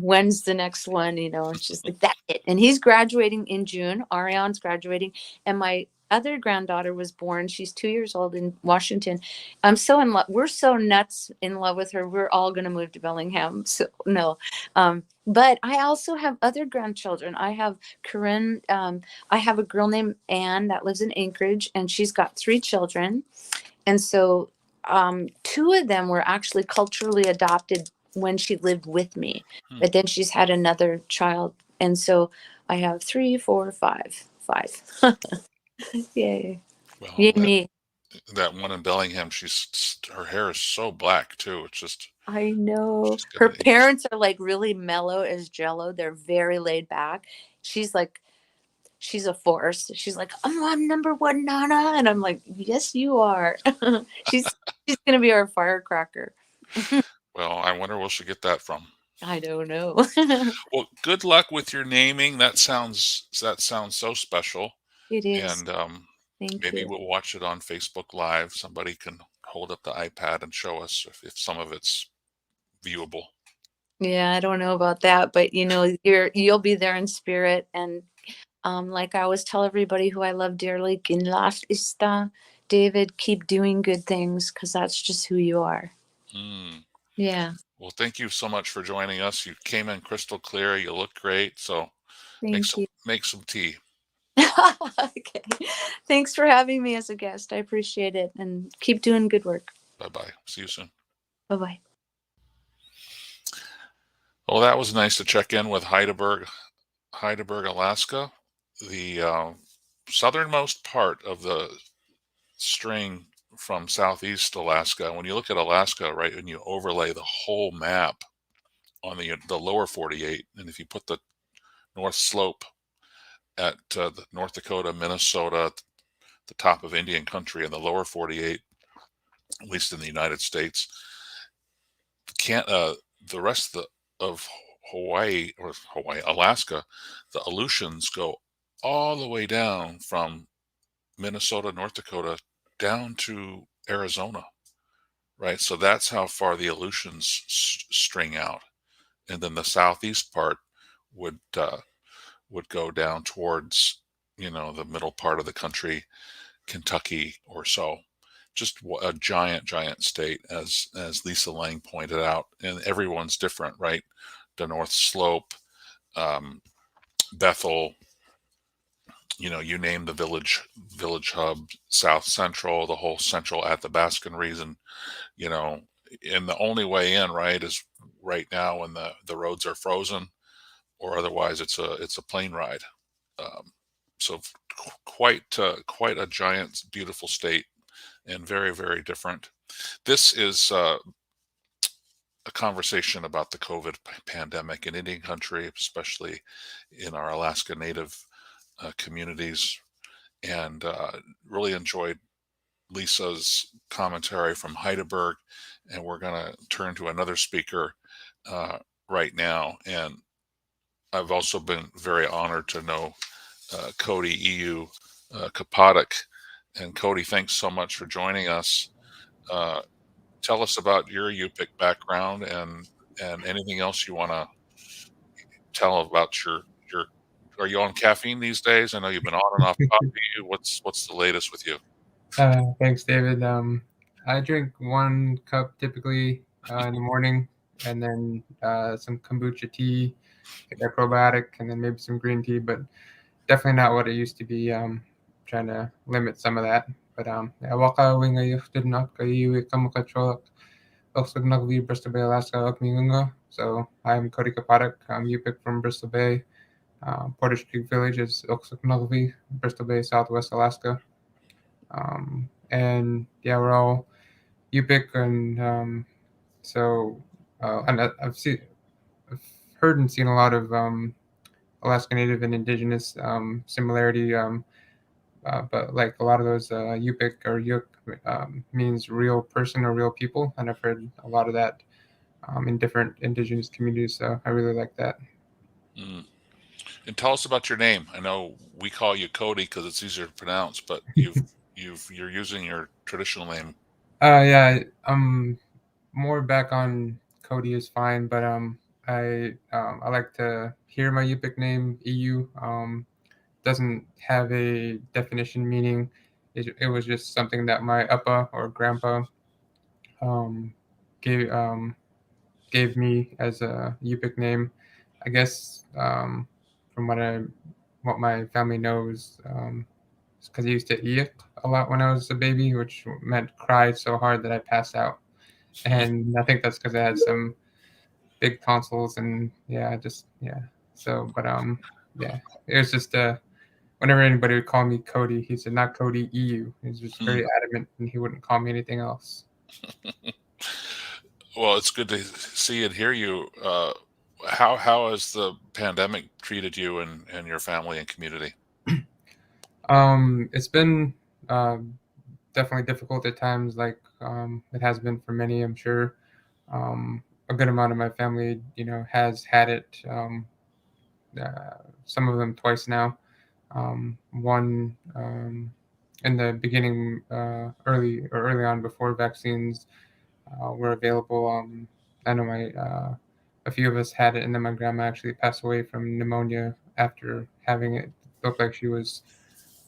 when's the next one, and she's like, that's it. And he's graduating in June. Arion's graduating. And my other granddaughter was born. She's 2 years old in Washington. I'm so in love. We're so nuts in love with her. We're all going to move to Bellingham. So no. But I also have other grandchildren. I have Corinne. I have a girl named Anne that lives in Anchorage, and she's got 3 children. And so 2 of them were actually culturally adopted when she lived with me, Hmm. but then she's had another child. And so I have 3, 4, 5. Yay. Well, Yay me. that one in Bellingham, her hair is so black too. It's just I know. she's got Her an 80s. parents are like really mellow as jello. They're very laid back. She's a force. She's like, oh, I'm number one, Nana. And I'm like, yes, you are. she's she's gonna be our firecracker. Well, I wonder where she'll get that from. I don't know. Well, good luck with your naming. That sounds so special. It is. And Thank maybe you. we'll watch it on Facebook Live. Somebody can hold up the iPad and show us if some of it's viewable. Yeah, I don't know about that, but you'll be there in spirit. And like I always tell everybody who I love dearly, Kinlash Ista, David, keep doing good things because that's just who you are. Mm. Yeah. Well, thank you so much for joining us. You came in crystal clear. You look great. So make Thank some you. make some tea. Okay. Thanks for having me as a guest. I appreciate it, and keep doing good work. Bye bye. See you soon. Bye-bye. Well, that was nice to check in with Heidelberg, Alaska, the southernmost part of the string from southeast Alaska. When you look at Alaska, right, and you overlay the whole map on the lower 48, and if you put the North Slope at the North Dakota, Minnesota, the top of Indian Country, and the lower 48, at least in the United States, can't the rest of Alaska, the Aleutians go all the way down from Minnesota, North Dakota, down to Arizona, right? So that's how far the Aleutians string out. And then the southeast part would go down towards, the middle part of the country, Kentucky or so. Just a giant, giant state, as Lisa Lang pointed out, and everyone's different, right? The North Slope, Bethel, you name the village hub, South Central, the whole central Athabascan region, and the only way in, right, is right now when the roads are frozen, or otherwise it's a plane ride. So quite a giant, beautiful state, and very, very different. This is a conversation about the COVID pandemic in Indian country, especially in our Alaska Native communities, and really enjoyed Lisa's commentary from Heidelberg. And we're going to turn to another speaker right now. And I've also been very honored to know Cody EU Kapadik. And Cody, thanks so much for joining us. Tell us about your Yupik background and anything else you want to tell about your. Are you on caffeine these days? I know you've been on and off coffee. What's the latest with you? Thanks, David. I drink 1 cup typically in the morning, and then some kombucha tea, like a probiotic, and then maybe some green tea, but definitely not what it used to be. Trying to limit some of that. But waka winga did not kayu kamakacholak also nagvi Bristol Bay, Alaska Okmingunga. So I'm Cody Kapadik. I'm Yupik from Bristol Bay. Portage Creek Village is Oksuknagvi, Bristol Bay, Southwest Alaska. And yeah, we're all Yupik, and and I've heard and seen a lot of Alaska Native and Indigenous similarity, but like a lot of those Yupik or Yuk means real person or real people, and I've heard a lot of that in different Indigenous communities. So I really like that. Mm. And tell us about your name. I know we call you Cody because it's easier to pronounce, but you're using your traditional name. Yeah, more back on Cody is fine, but I like to hear my Yupik name EU. Doesn't have a definition meaning. It was just something that my uppa or grandpa gave gave me as a Yupik name. I guess from what my family knows, because I used to eat a lot when I was a baby, which meant cried so hard that I passed out. And I think that's because I had some big tonsils, and So, but yeah, it was just whenever anybody would call me Cody, he said not Cody EU. He was just very adamant, and he wouldn't call me anything else. Well, it's good to see and hear you. How has the pandemic treated you and your family and community? It's been definitely difficult at times, like it has been for many, I'm sure. A good amount of my family, has had it. Some of them twice now. One in the beginning, early on, before vaccines were available. I know a few of us had it, and then my grandma actually passed away from pneumonia after having it. Looked like she was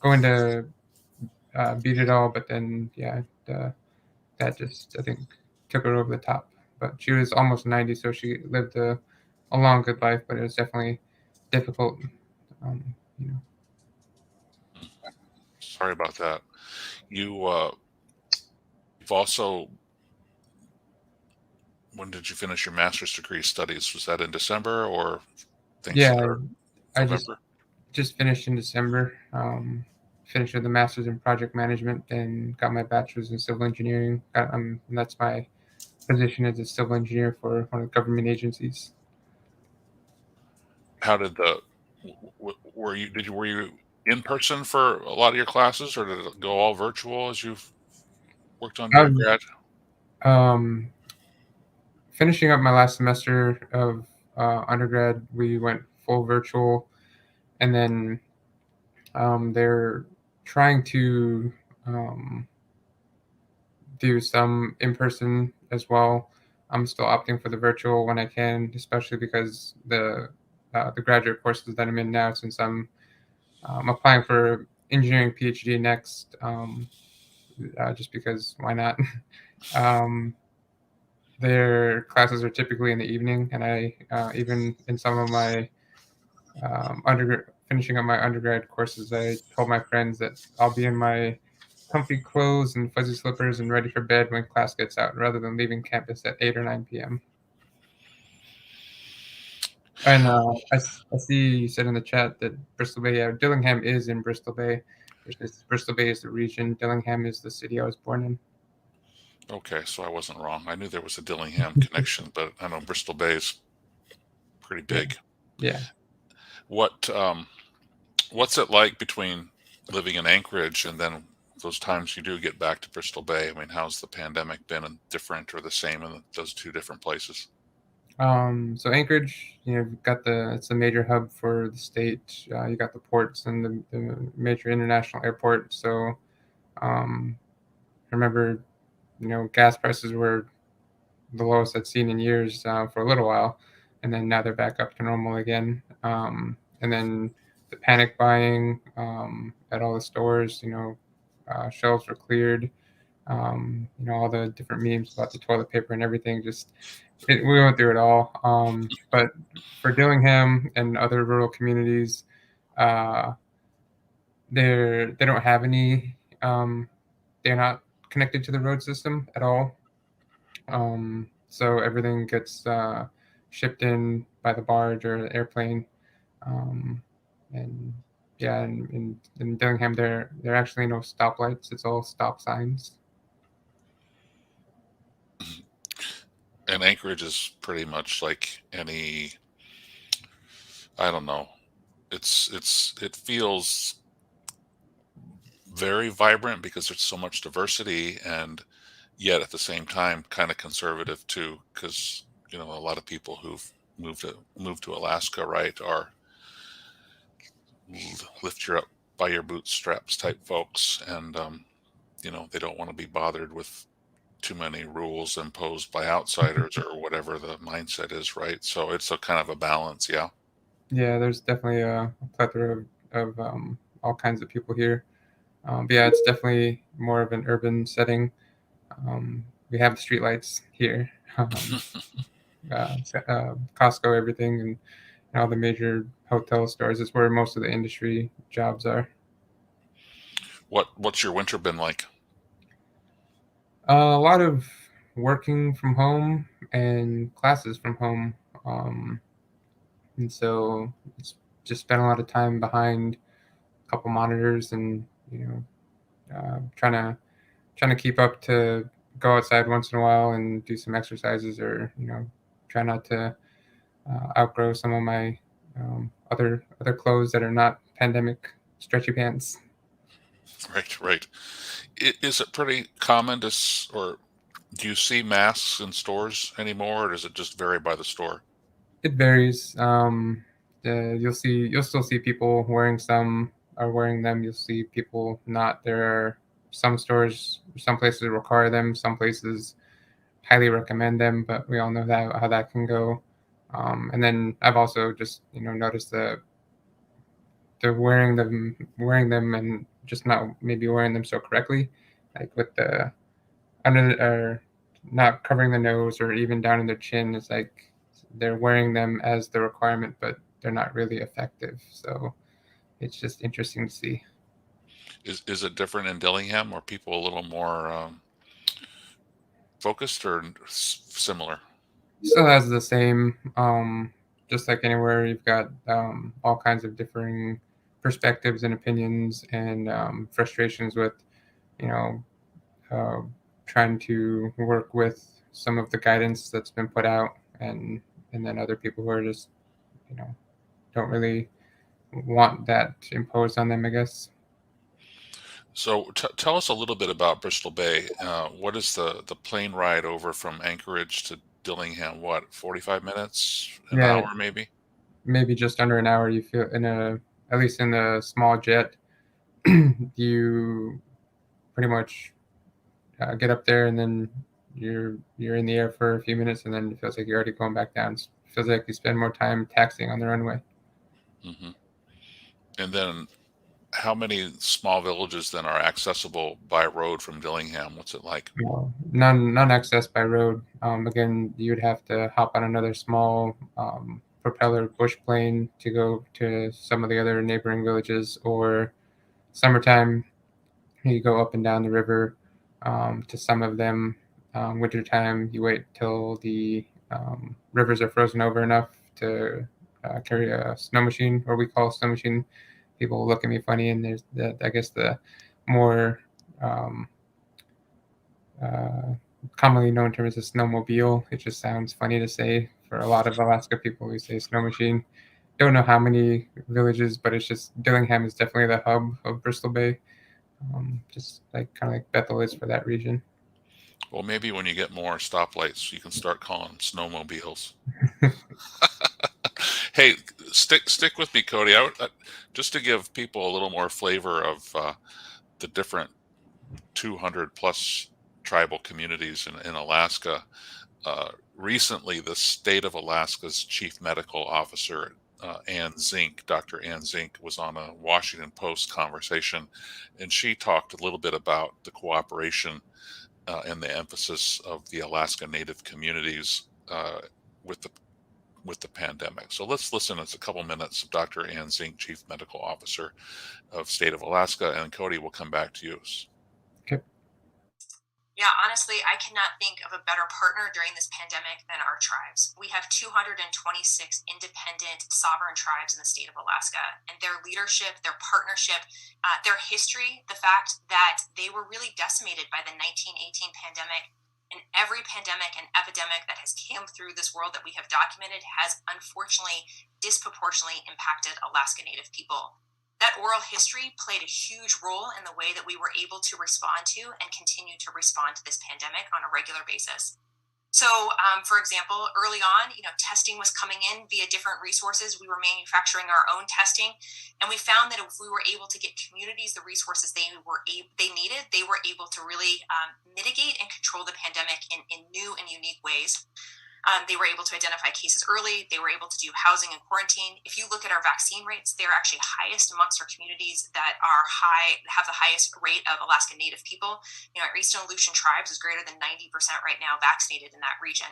going to beat it all, but then that just, I think, took her over the top. But she was almost 90, so she lived a long, good life. But it was definitely difficult. Sorry about that. You've also, when did you finish your master's degree studies? Was that in December or things Yeah, I November? just finished in December. Finished with a master's in project management and got my bachelor's in civil engineering. And that's my position as a civil engineer for one of the government agencies. How did were you in person for a lot of your classes, or did it go all virtual as you've worked on your grad? Finishing up my last semester of undergrad, we went full virtual, and then they're trying to do some in person as well. I'm still opting for the virtual when I can, especially because the the graduate courses that I'm in now, since I'm applying for engineering PhD next, just because why not? Their classes are typically in the evening, and I even in some of my finishing up my undergrad courses, I told my friends that I'll be in my comfy clothes and fuzzy slippers and ready for bed when class gets out, rather than leaving campus at 8 or 9 p.m. And I see you said in the chat that Bristol Bay, Dillingham is in Bristol Bay. It's just Bristol Bay is the region. Dillingham is the city I was born in. Okay, so I wasn't wrong. I knew there was a Dillingham connection, but I know Bristol Bay is pretty big. Yeah. What's it like between living in Anchorage and then those times you do get back to Bristol Bay? I mean, how's the pandemic been different or the same in those two different places? So Anchorage, you've got it's a major hub for the state. You got the ports and the major international airport. So I remember, gas prices were the lowest I'd seen in years for a little while, and then now they're back up to normal again. And then the panic buying at all the stores, shelves were cleared. All the different memes about the toilet paper and everything. We went through it all. But for Dillingham and other rural communities, they don't have any. They're not connected to the road system at all. So everything gets shipped in by the barge or airplane. And yeah, in Dillingham, there are actually no stoplights. It's all stop signs. And Anchorage is pretty much like any, I don't know. It feels very vibrant because there's so much diversity, and yet at the same time kind of conservative too, because a lot of people who've moved to Alaska, right, are lift you up by your bootstraps type folks, and they don't want to be bothered with too many rules imposed by outsiders or whatever the mindset is, right? So it's a kind of a balance. Yeah. There's definitely a plethora of all kinds of people here. But yeah, it's definitely more of an urban setting. We have the streetlights here, Costco, everything, and all the major hotel stores. Is where most of the industry jobs are. What's your winter been like? A lot of working from home and classes from home, and so it's just spent a lot of time behind a couple monitors, and trying to keep up to go outside once in a while and do some exercises, or try not to outgrow some of my other clothes that are not pandemic stretchy pants. Right. Is it pretty common or do you see masks in stores anymore, or does it just vary by the store? It varies. You'll still see people wearing some, are wearing them. You'll see people not. There are some stores, some places require them, some places highly recommend them, but we all know how that can go. And then I've also just noticed that they're wearing them and just not maybe wearing them so correctly, like with the under or not covering the nose or even down in their chin. It's like they're wearing them as the requirement, but they're not really effective. So it's just interesting to see. Is it different in Dillingham? Are people a little more focused or similar? Still has the same, just like anywhere, you've got all kinds of differing perspectives and opinions and frustrations with, trying to work with some of the guidance that's been put out, and then other people who are just, don't really want that imposed on them, I guess. So tell us a little bit about Bristol Bay. What is the plane ride over from Anchorage to Dillingham? What, 45 minutes, an hour maybe? Maybe just under an hour. You feel at least in the small jet, you pretty much get up there, and then you're in the air for a few minutes, and then it feels like you're already going back down. It feels like you spend more time taxiing on the runway. Hmm. And then how many small villages then are accessible by road from Dillingham? What's it like? None accessed by road. Again, you'd have to hop on another small propeller bush plane to go to some of the other neighboring villages, or summertime, you go up and down the river to some of them. Wintertime, you wait till the rivers are frozen over enough to carry a snow machine, or we call snow machine. People look at me funny, and there's that. I guess the more uh, commonly known term is a snowmobile. It just sounds funny to say. For a lot of Alaska people, we say snow machine. Don't know how many villages, but it's just Dillingham is definitely the hub of Bristol Bay. Just like kind of like Bethel is for that region. Well, maybe when you get more stoplights, you can start calling them snowmobiles. Hey, stick with me, Cody. Just to give people a little more flavor of the different 200 plus tribal communities in Alaska. Recently, the state of Alaska's chief medical officer, Dr. Ann Zink, was on a Washington Post conversation, and she talked a little bit about the cooperation and the emphasis of the Alaska Native communities with the pandemic. So let's listen. It's a couple minutes of Dr. Ann Zink, Chief Medical Officer of State of Alaska, and Cody will come back to you. Okay. Yeah, honestly, I cannot think of a better partner during this pandemic than our tribes. We have 226 independent sovereign tribes in the state of Alaska, and their leadership, their partnership, their history, the fact that they were really decimated by the 1918 pandemic, and every pandemic and epidemic that has come through this world that we have documented has unfortunately disproportionately impacted Alaska Native people. That oral history played a huge role in the way that we were able to respond to and continue to respond to this pandemic on a regular basis. So, for example, early on, testing was coming in via different resources. We were manufacturing our own testing, and we found that if we were able to get communities the resources they needed, they were able to really mitigate and control the pandemic in new and unique ways. They were able to identify cases early. They were able to do housing and quarantine. If you look at our vaccine rates, they're actually highest amongst our communities that have the highest rate of Alaska Native people. Our Eastern Aleutian tribes is greater than 90% right now vaccinated in that region.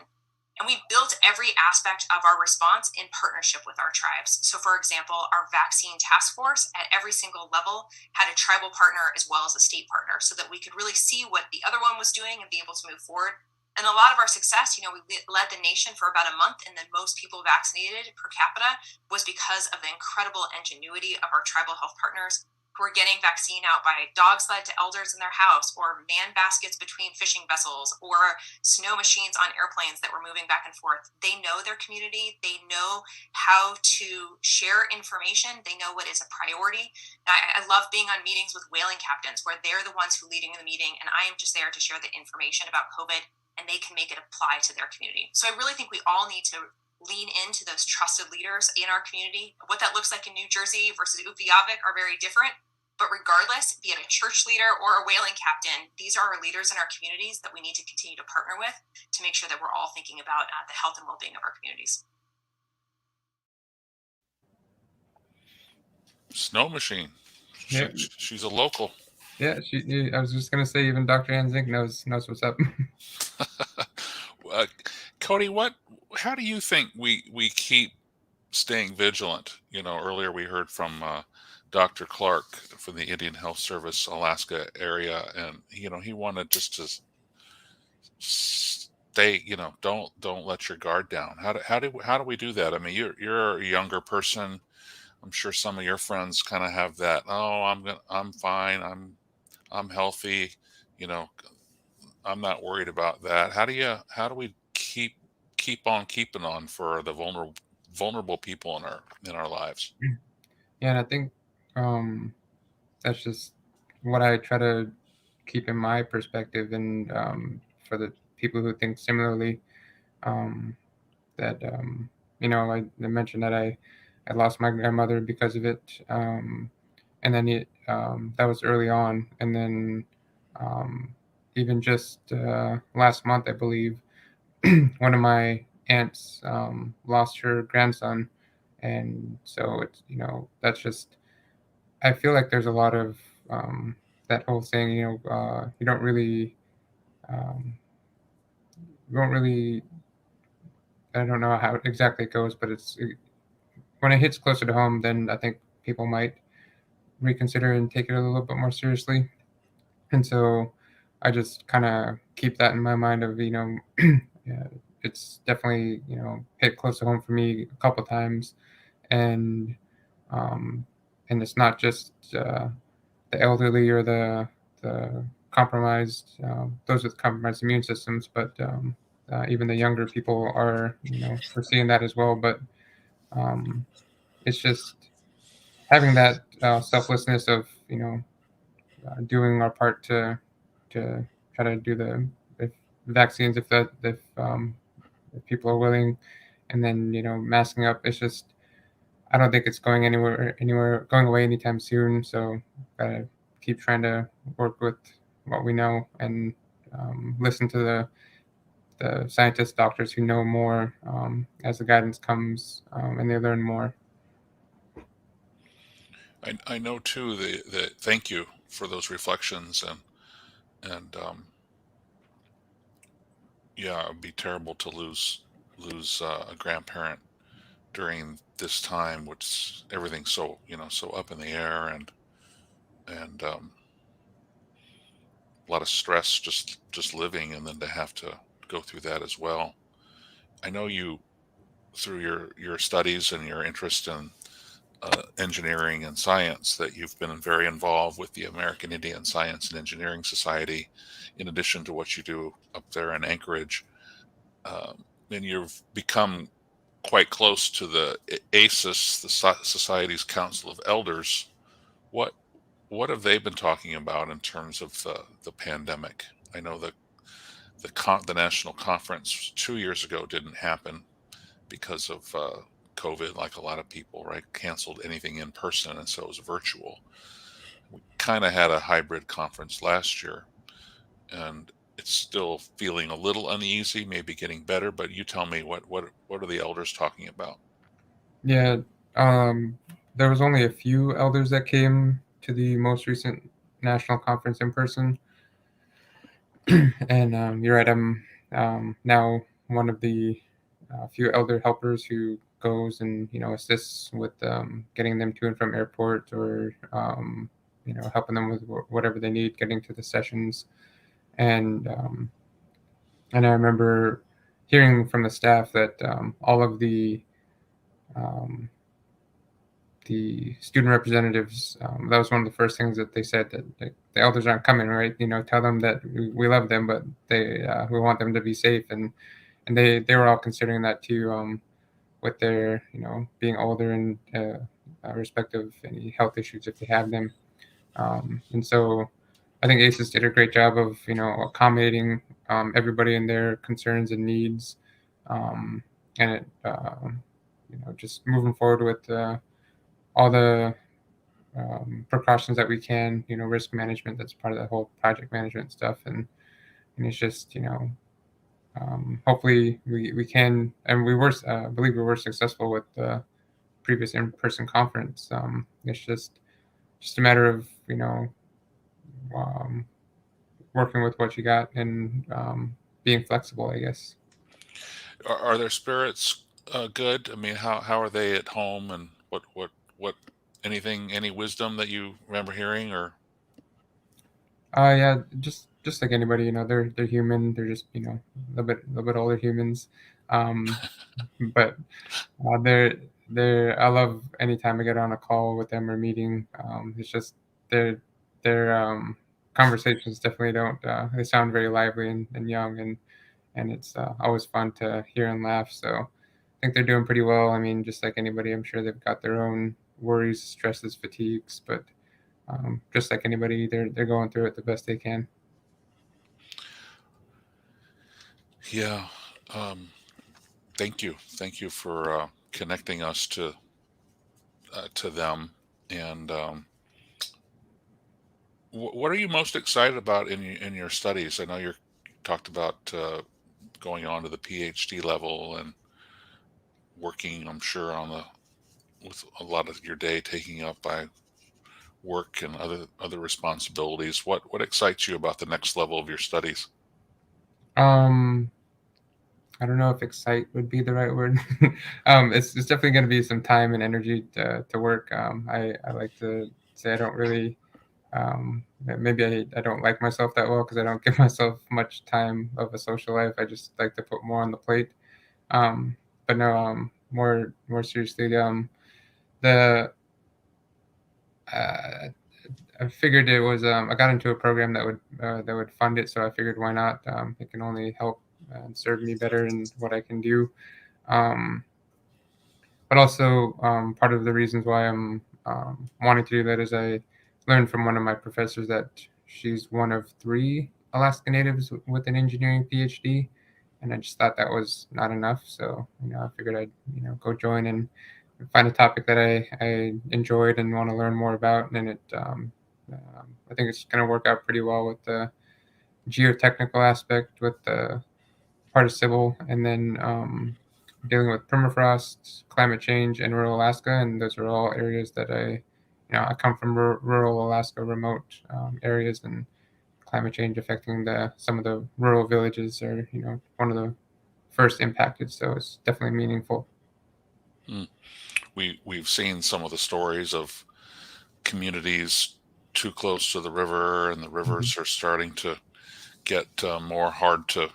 And we built every aspect of our response in partnership with our tribes. So, for example, our vaccine task force at every single level had a tribal partner as well as a state partner, so that we could really see what the other one was doing and be able to move forward. And a lot of our success, we led the nation for about a month, and the most people vaccinated per capita was because of the incredible ingenuity of our tribal health partners, who are getting vaccine out by dog sled to elders in their house, or man baskets between fishing vessels, or snow machines on airplanes that were moving back and forth. They know their community. They know how to share information. They know what is a priority. I love being on meetings with whaling captains, where they're the ones who are leading the meeting, and I am just there to share the information about COVID, and they can make it apply to their community. So I really think we all need to lean into those trusted leaders in our community. What that looks like in New Jersey versus Upiyavik are very different. But regardless, be it a church leader or a whaling captain, these are our leaders in our communities that we need to continue to partner with to make sure that we're all thinking about the health and well-being of our communities. Snow machine. Yeah. She's a local. Yeah, I was just gonna say, even Dr. Ann Zink knows what's up. Cody, how do you think we keep staying vigilant? Earlier we heard from Dr. Clark from the Indian Health Service Alaska area, and he wanted just to stay. Don't let your guard down. How do we do that? I mean, you're a younger person. I'm sure some of your friends kind of have that. Oh, I'm fine. I'm healthy. I'm not worried about that. How do we keep on keeping on for the vulnerable people in our lives? Yeah, and I think that's just what I try to keep in my perspective, and for the people who think similarly, that I mentioned that I lost my grandmother because of it, and then that was early on, and then even just last month, I believe, one of my aunts lost her grandson, And so it's, that's just, I feel like there's a lot of that whole saying, you don't really, um, you won't really, I don't know how exactly it goes, but when it hits closer to home, then I think people might reconsider and take it a little bit more seriously. And so I just kind of keep that in my mind of, yeah, it's definitely, hit close to home for me a couple times. And, um, and it's not just the elderly or the compromised, those with compromised immune systems, but even the younger people are, we're seeing that as well. But um, it's just having that selflessness of, doing our part to try to do the if vaccines if people are willing, and then masking up. It's just, I don't think it's going anywhere going away anytime soon. So gotta keep trying to work with what we know and listen to the scientists, doctors who know more as the guidance comes and they learn more. I know too that thank you for those reflections, and yeah, it'd be terrible to lose a grandparent during this time, which everything's so so up in the air, and a lot of stress just living, and then to have to go through that as well. I know you, through your studies and your interest in engineering and science, that you've been very involved with the American Indian Science and Engineering Society, in addition to what you do up there in Anchorage. And you've become quite close to the ACES, the Society's Council of Elders. What have they been talking about in terms of the pandemic? I know that the national conference 2 years ago didn't happen because of COVID, like a lot of people, right, canceled anything in person, and so it was virtual. We kind of had a hybrid conference last year, and it's still feeling a little uneasy, maybe getting better. But you tell me, what are the elders talking about? Yeah, um, there was only a few elders that came to the most recent national conference in person, and you're right. I'm now one of the few elder helpers who goes and assists with getting them to and from airport, or helping them with whatever they need getting to the sessions. And and I remember hearing from the staff that all of um, the student representatives, that was one of the first things that they said, that like, the elders aren't coming, right? Tell them that we love them, but we want them to be safe. And they were all considering that too, with their being older and respective any health issues if they have them. And so I think ACES did a great job of accommodating everybody and their concerns and needs, um, and it just moving forward with all the precautions that we can, risk management. That's part of the whole project management stuff, and it's just hopefully we can, and we were believe we were successful with the previous in-person conference. It's just a matter of um, working with what you got and being flexible, I guess. Are their spirits good? I mean, how are they at home, and what any wisdom that you remember hearing, or Yeah, just like anybody, they're human. They're just a little bit older humans, um, but they're. I love anytime I get on a call with them or meeting. It's just their conversations definitely don't. They sound very lively and young, and it's always fun to hear and laugh. So I think they're doing pretty well. I mean, just like anybody, I'm sure they've got their own worries, stresses, fatigues, but just like anybody, they're going through it the best they can. yeah? Um, thank you for connecting us to them. And what are you most excited about in your studies? I know you talked about going on to the PhD level and working, I'm sure, on with a lot of your day taking up by work and other responsibilities, what excites you about the next level of your studies? Um, I don't know if excite would be the right word. It's definitely going to be some time and energy to work. I like to say I don't really, maybe I don't like myself that well because I don't give myself much time of a social life. I just like to put more on the plate. Um, but no, more seriously, the uh, I figured it was I got into a program that would fund it, so I figured why not? It can only help and serve me better in what I can do. Um, but also part of the reasons why I'm wanting to do that is I learned from one of my professors that she's one of three Alaska Natives with an engineering PhD, and I just thought that was not enough. So I figured I'd go join and find a topic that I enjoyed and want to learn more about, and I think it's going to work out pretty well with the geotechnical aspect, with the participle, and then dealing with permafrost, climate change, and rural Alaska. And those are all areas that I come from rural Alaska, remote areas, and climate change affecting some of the rural villages are, one of the first impacted. So it's definitely meaningful. Hmm. We've seen some of the stories of communities too close to the river, and the Mhm. rivers are starting to get more hard to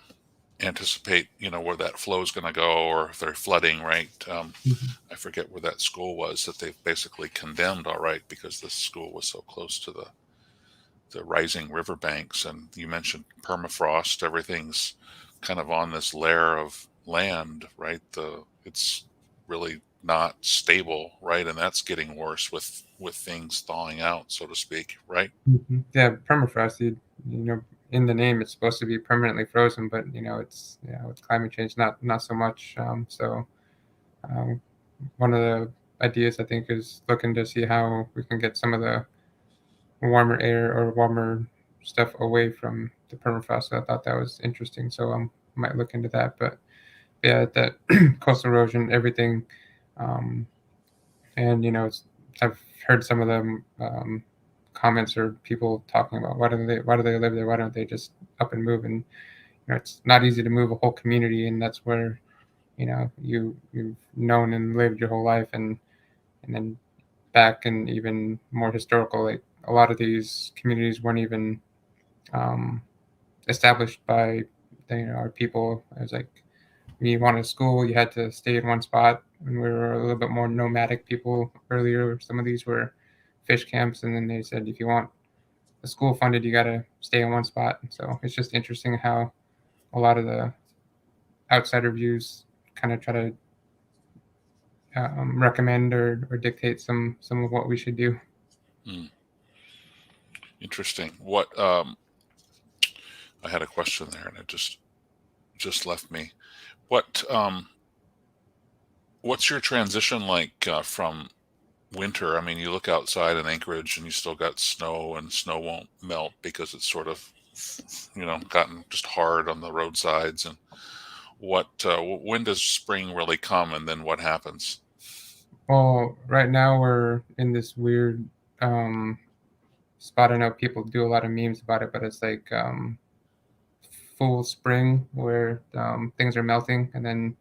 anticipate, where that flow is going to go, or if they're flooding, right? Mhm. I forget where that school was that they've basically condemned, all right, because this school was so close to the rising riverbanks. And you mentioned permafrost. Everything's kind of on this layer of land, right? It's really not stable, right? And that's getting worse with things thawing out, so to speak, right? Mhm. Yeah, permafrost. In the name, it's supposed to be permanently frozen, but it's with climate change, not so much. So um, one of the ideas I think is looking to see how we can get some of the warmer air or warmer stuff away from the permafrost. So I thought that was interesting. So might look into that. But yeah, that coastal erosion, everything, um, and I've heard some of them comments or people talking about why do they live there? Why don't they just up and move? And it's not easy to move a whole community, and that's where you've known and lived your whole life, and then back and even more historical, like a lot of these communities weren't even um, established by our people. It was like when you wanted school, you had to stay in one spot, and we were a little bit more nomadic people earlier. Some of these were fish camps, and then they said if you want the school funded, you got to stay in one spot. So it's just interesting how a lot of the outsider views kind of try to recommend or dictate some of what we should do. Hmm. Interesting. What I had a question there, and it just left me. What what's your transition like from winter? I mean, you look outside in Anchorage and you still got snow, and snow won't melt because it's sort of, gotten just hard on the roadsides. And when does spring really come, and then what happens? Well, right now we're in this weird um, spot. I know people do a lot of memes about it, but it's like full spring where things are melting, and then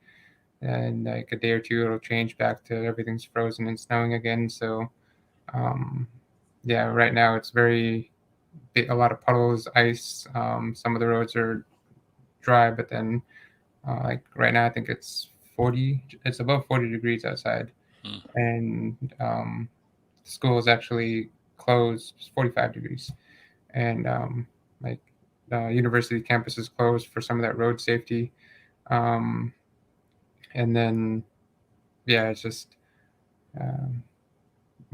in like a day or two it'll change back to everything's frozen and snowing again. So um, yeah, right now it's a lot of puddles, ice. Some of the roads are dry, but then like right now I think it's above 40 degrees outside, Hmm. and school is actually closed. It's 45 degrees, and like the university campus is closed for some of that road safety. Um, and then yeah, it's just um,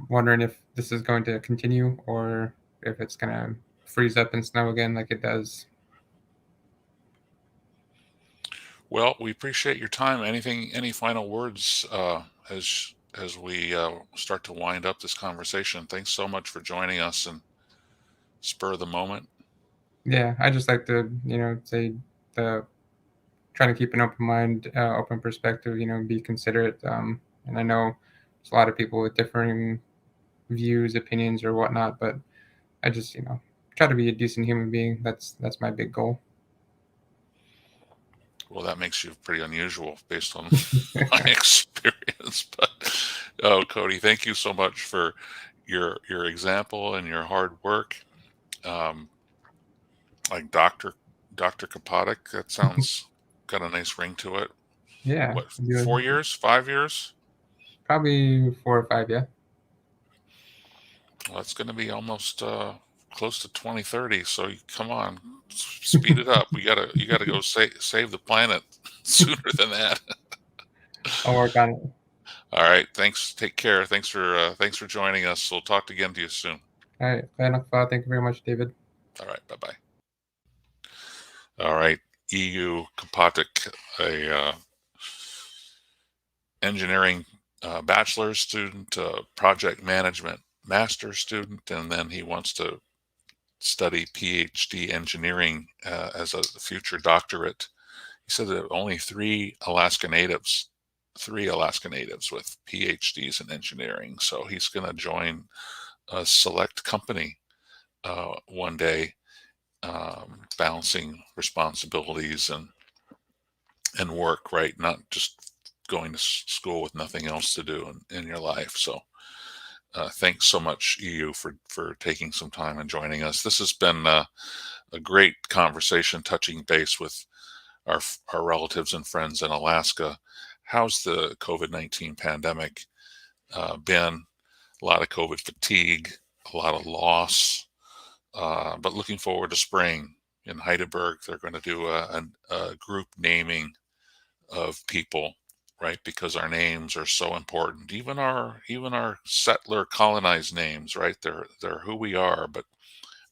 wondering if this is going to continue or if it's going to freeze up and snow again like it does. Well, we appreciate your time. Any final words as we start to wind up this conversation? Thanks so much for joining us and spur of the moment. Yeah, I just like to say the trying to keep an open mind, open perspective. Be considerate. And I know there's a lot of people with differing views, opinions, or whatnot. But I just, try to be a decent human being. That's my big goal. Well, that makes you pretty unusual based on my experience. But Cody, thank you so much for your example and your hard work. Like Dr. Kapotic, that sounds got a nice ring to it. Yeah. What, 4 years, 5 years? Probably 4 or 5, yeah. Well, it's going to be almost close to 2030. So come on, speed it up. You gotta go save the planet sooner than that. I'll work on it. All right. Thanks. Take care. Thanks for joining us. We'll talk again to you soon. All right. Fair enough. Thank you very much, David. All right. Bye-bye. All right. EU Kapotic, a engineering bachelor's student, project management master's student, and then he wants to study PhD engineering as a future doctorate. He said that only three Alaska Natives with PhDs in engineering. So he's going to join a select company one day, balancing responsibilities and work, right? Not just going to school with nothing else to do in your life. So thanks so much, EU, for taking some time and joining us. This has been a great conversation, touching base with our relatives and friends in Alaska. How's the COVID-19 pandemic been? A lot of COVID fatigue, a lot of loss, but looking forward to spring. In Heidelberg, they're going to do a group naming of people, right? Because our names are so important. Even our settler colonized names, right? They're who we are, but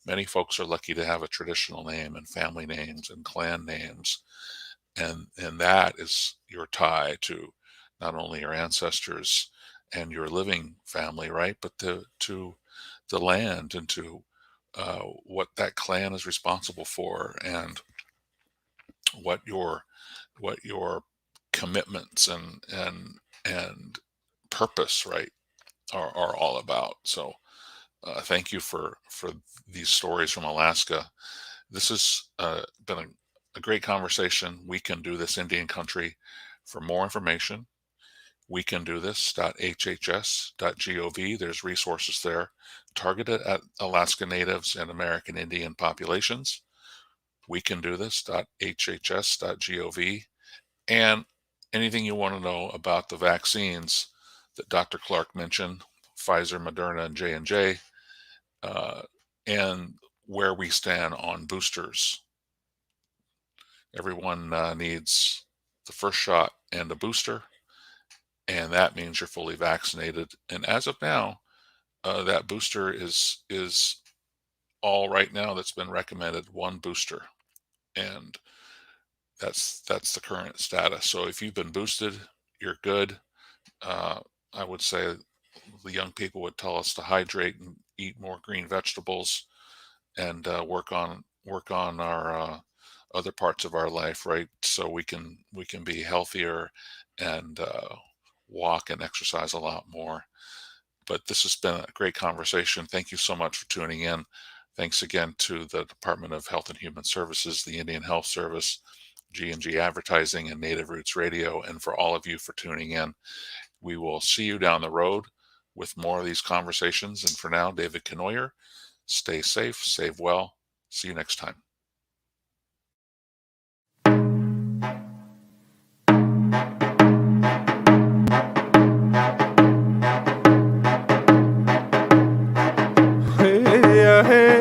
many folks are lucky to have a traditional name and family names and clan names. And that is your tie to not only your ancestors and your living family, right? But to the land and to what that clan is responsible for, and what your commitments and purpose, right, are all about. So thank you for these stories from Alaska. This has been a great conversation. We Can Do This Indian Country. For more information, wecandothis.hhs.gov. There's resources there targeted at Alaska Natives and American Indian populations. wecandothis.hhs.gov. And anything you want to know about the vaccines that Dr. Clark mentioned, Pfizer, Moderna, and J&J, and where we stand on boosters. Everyone needs the first shot and a booster, and that means you're fully vaccinated. And as of now, that booster is all right now that's been recommended, one booster, and that's the current status. So if you've been boosted, you're good. I would say the young people would tell us to hydrate and eat more green vegetables, and work on our other parts of our life, right? So we can be healthier and walk and exercise a lot more. But this has been a great conversation. Thank you so much for tuning in. Thanks again to the Department of Health and Human Services, the Indian Health Service, G&G Advertising, and Native Roots Radio, and for all of you for tuning in. We will see you down the road with more of these conversations. And for now, David Kenoyer, stay safe, save well. See you next time. Hey,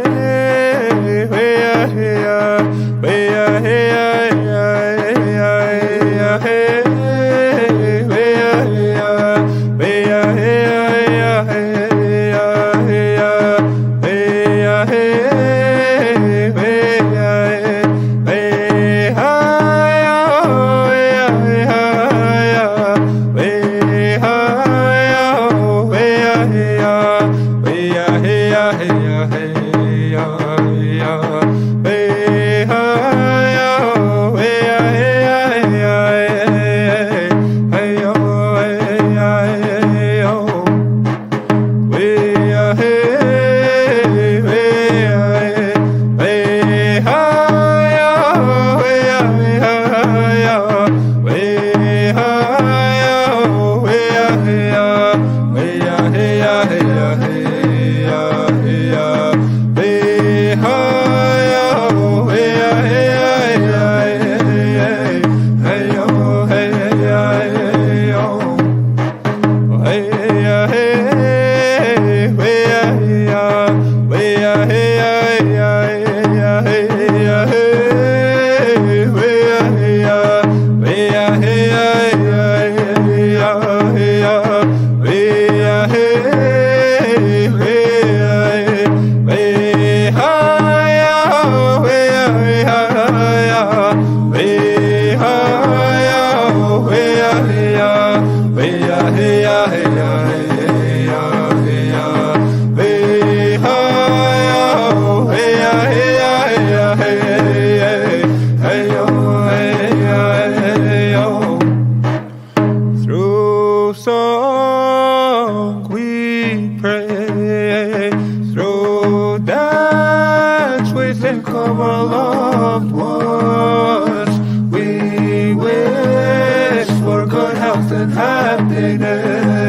Through song we pray, through dance we think of our loved ones. We wish for good health and happiness.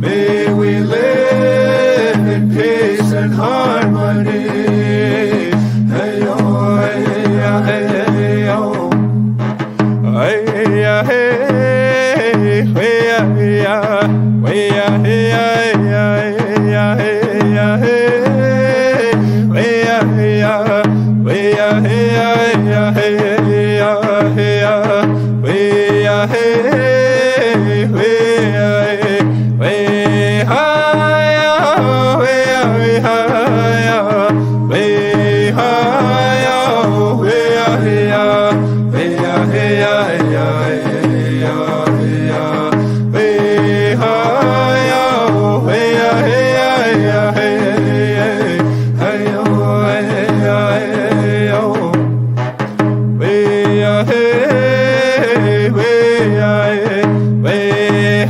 May we live in peace and harmony. Way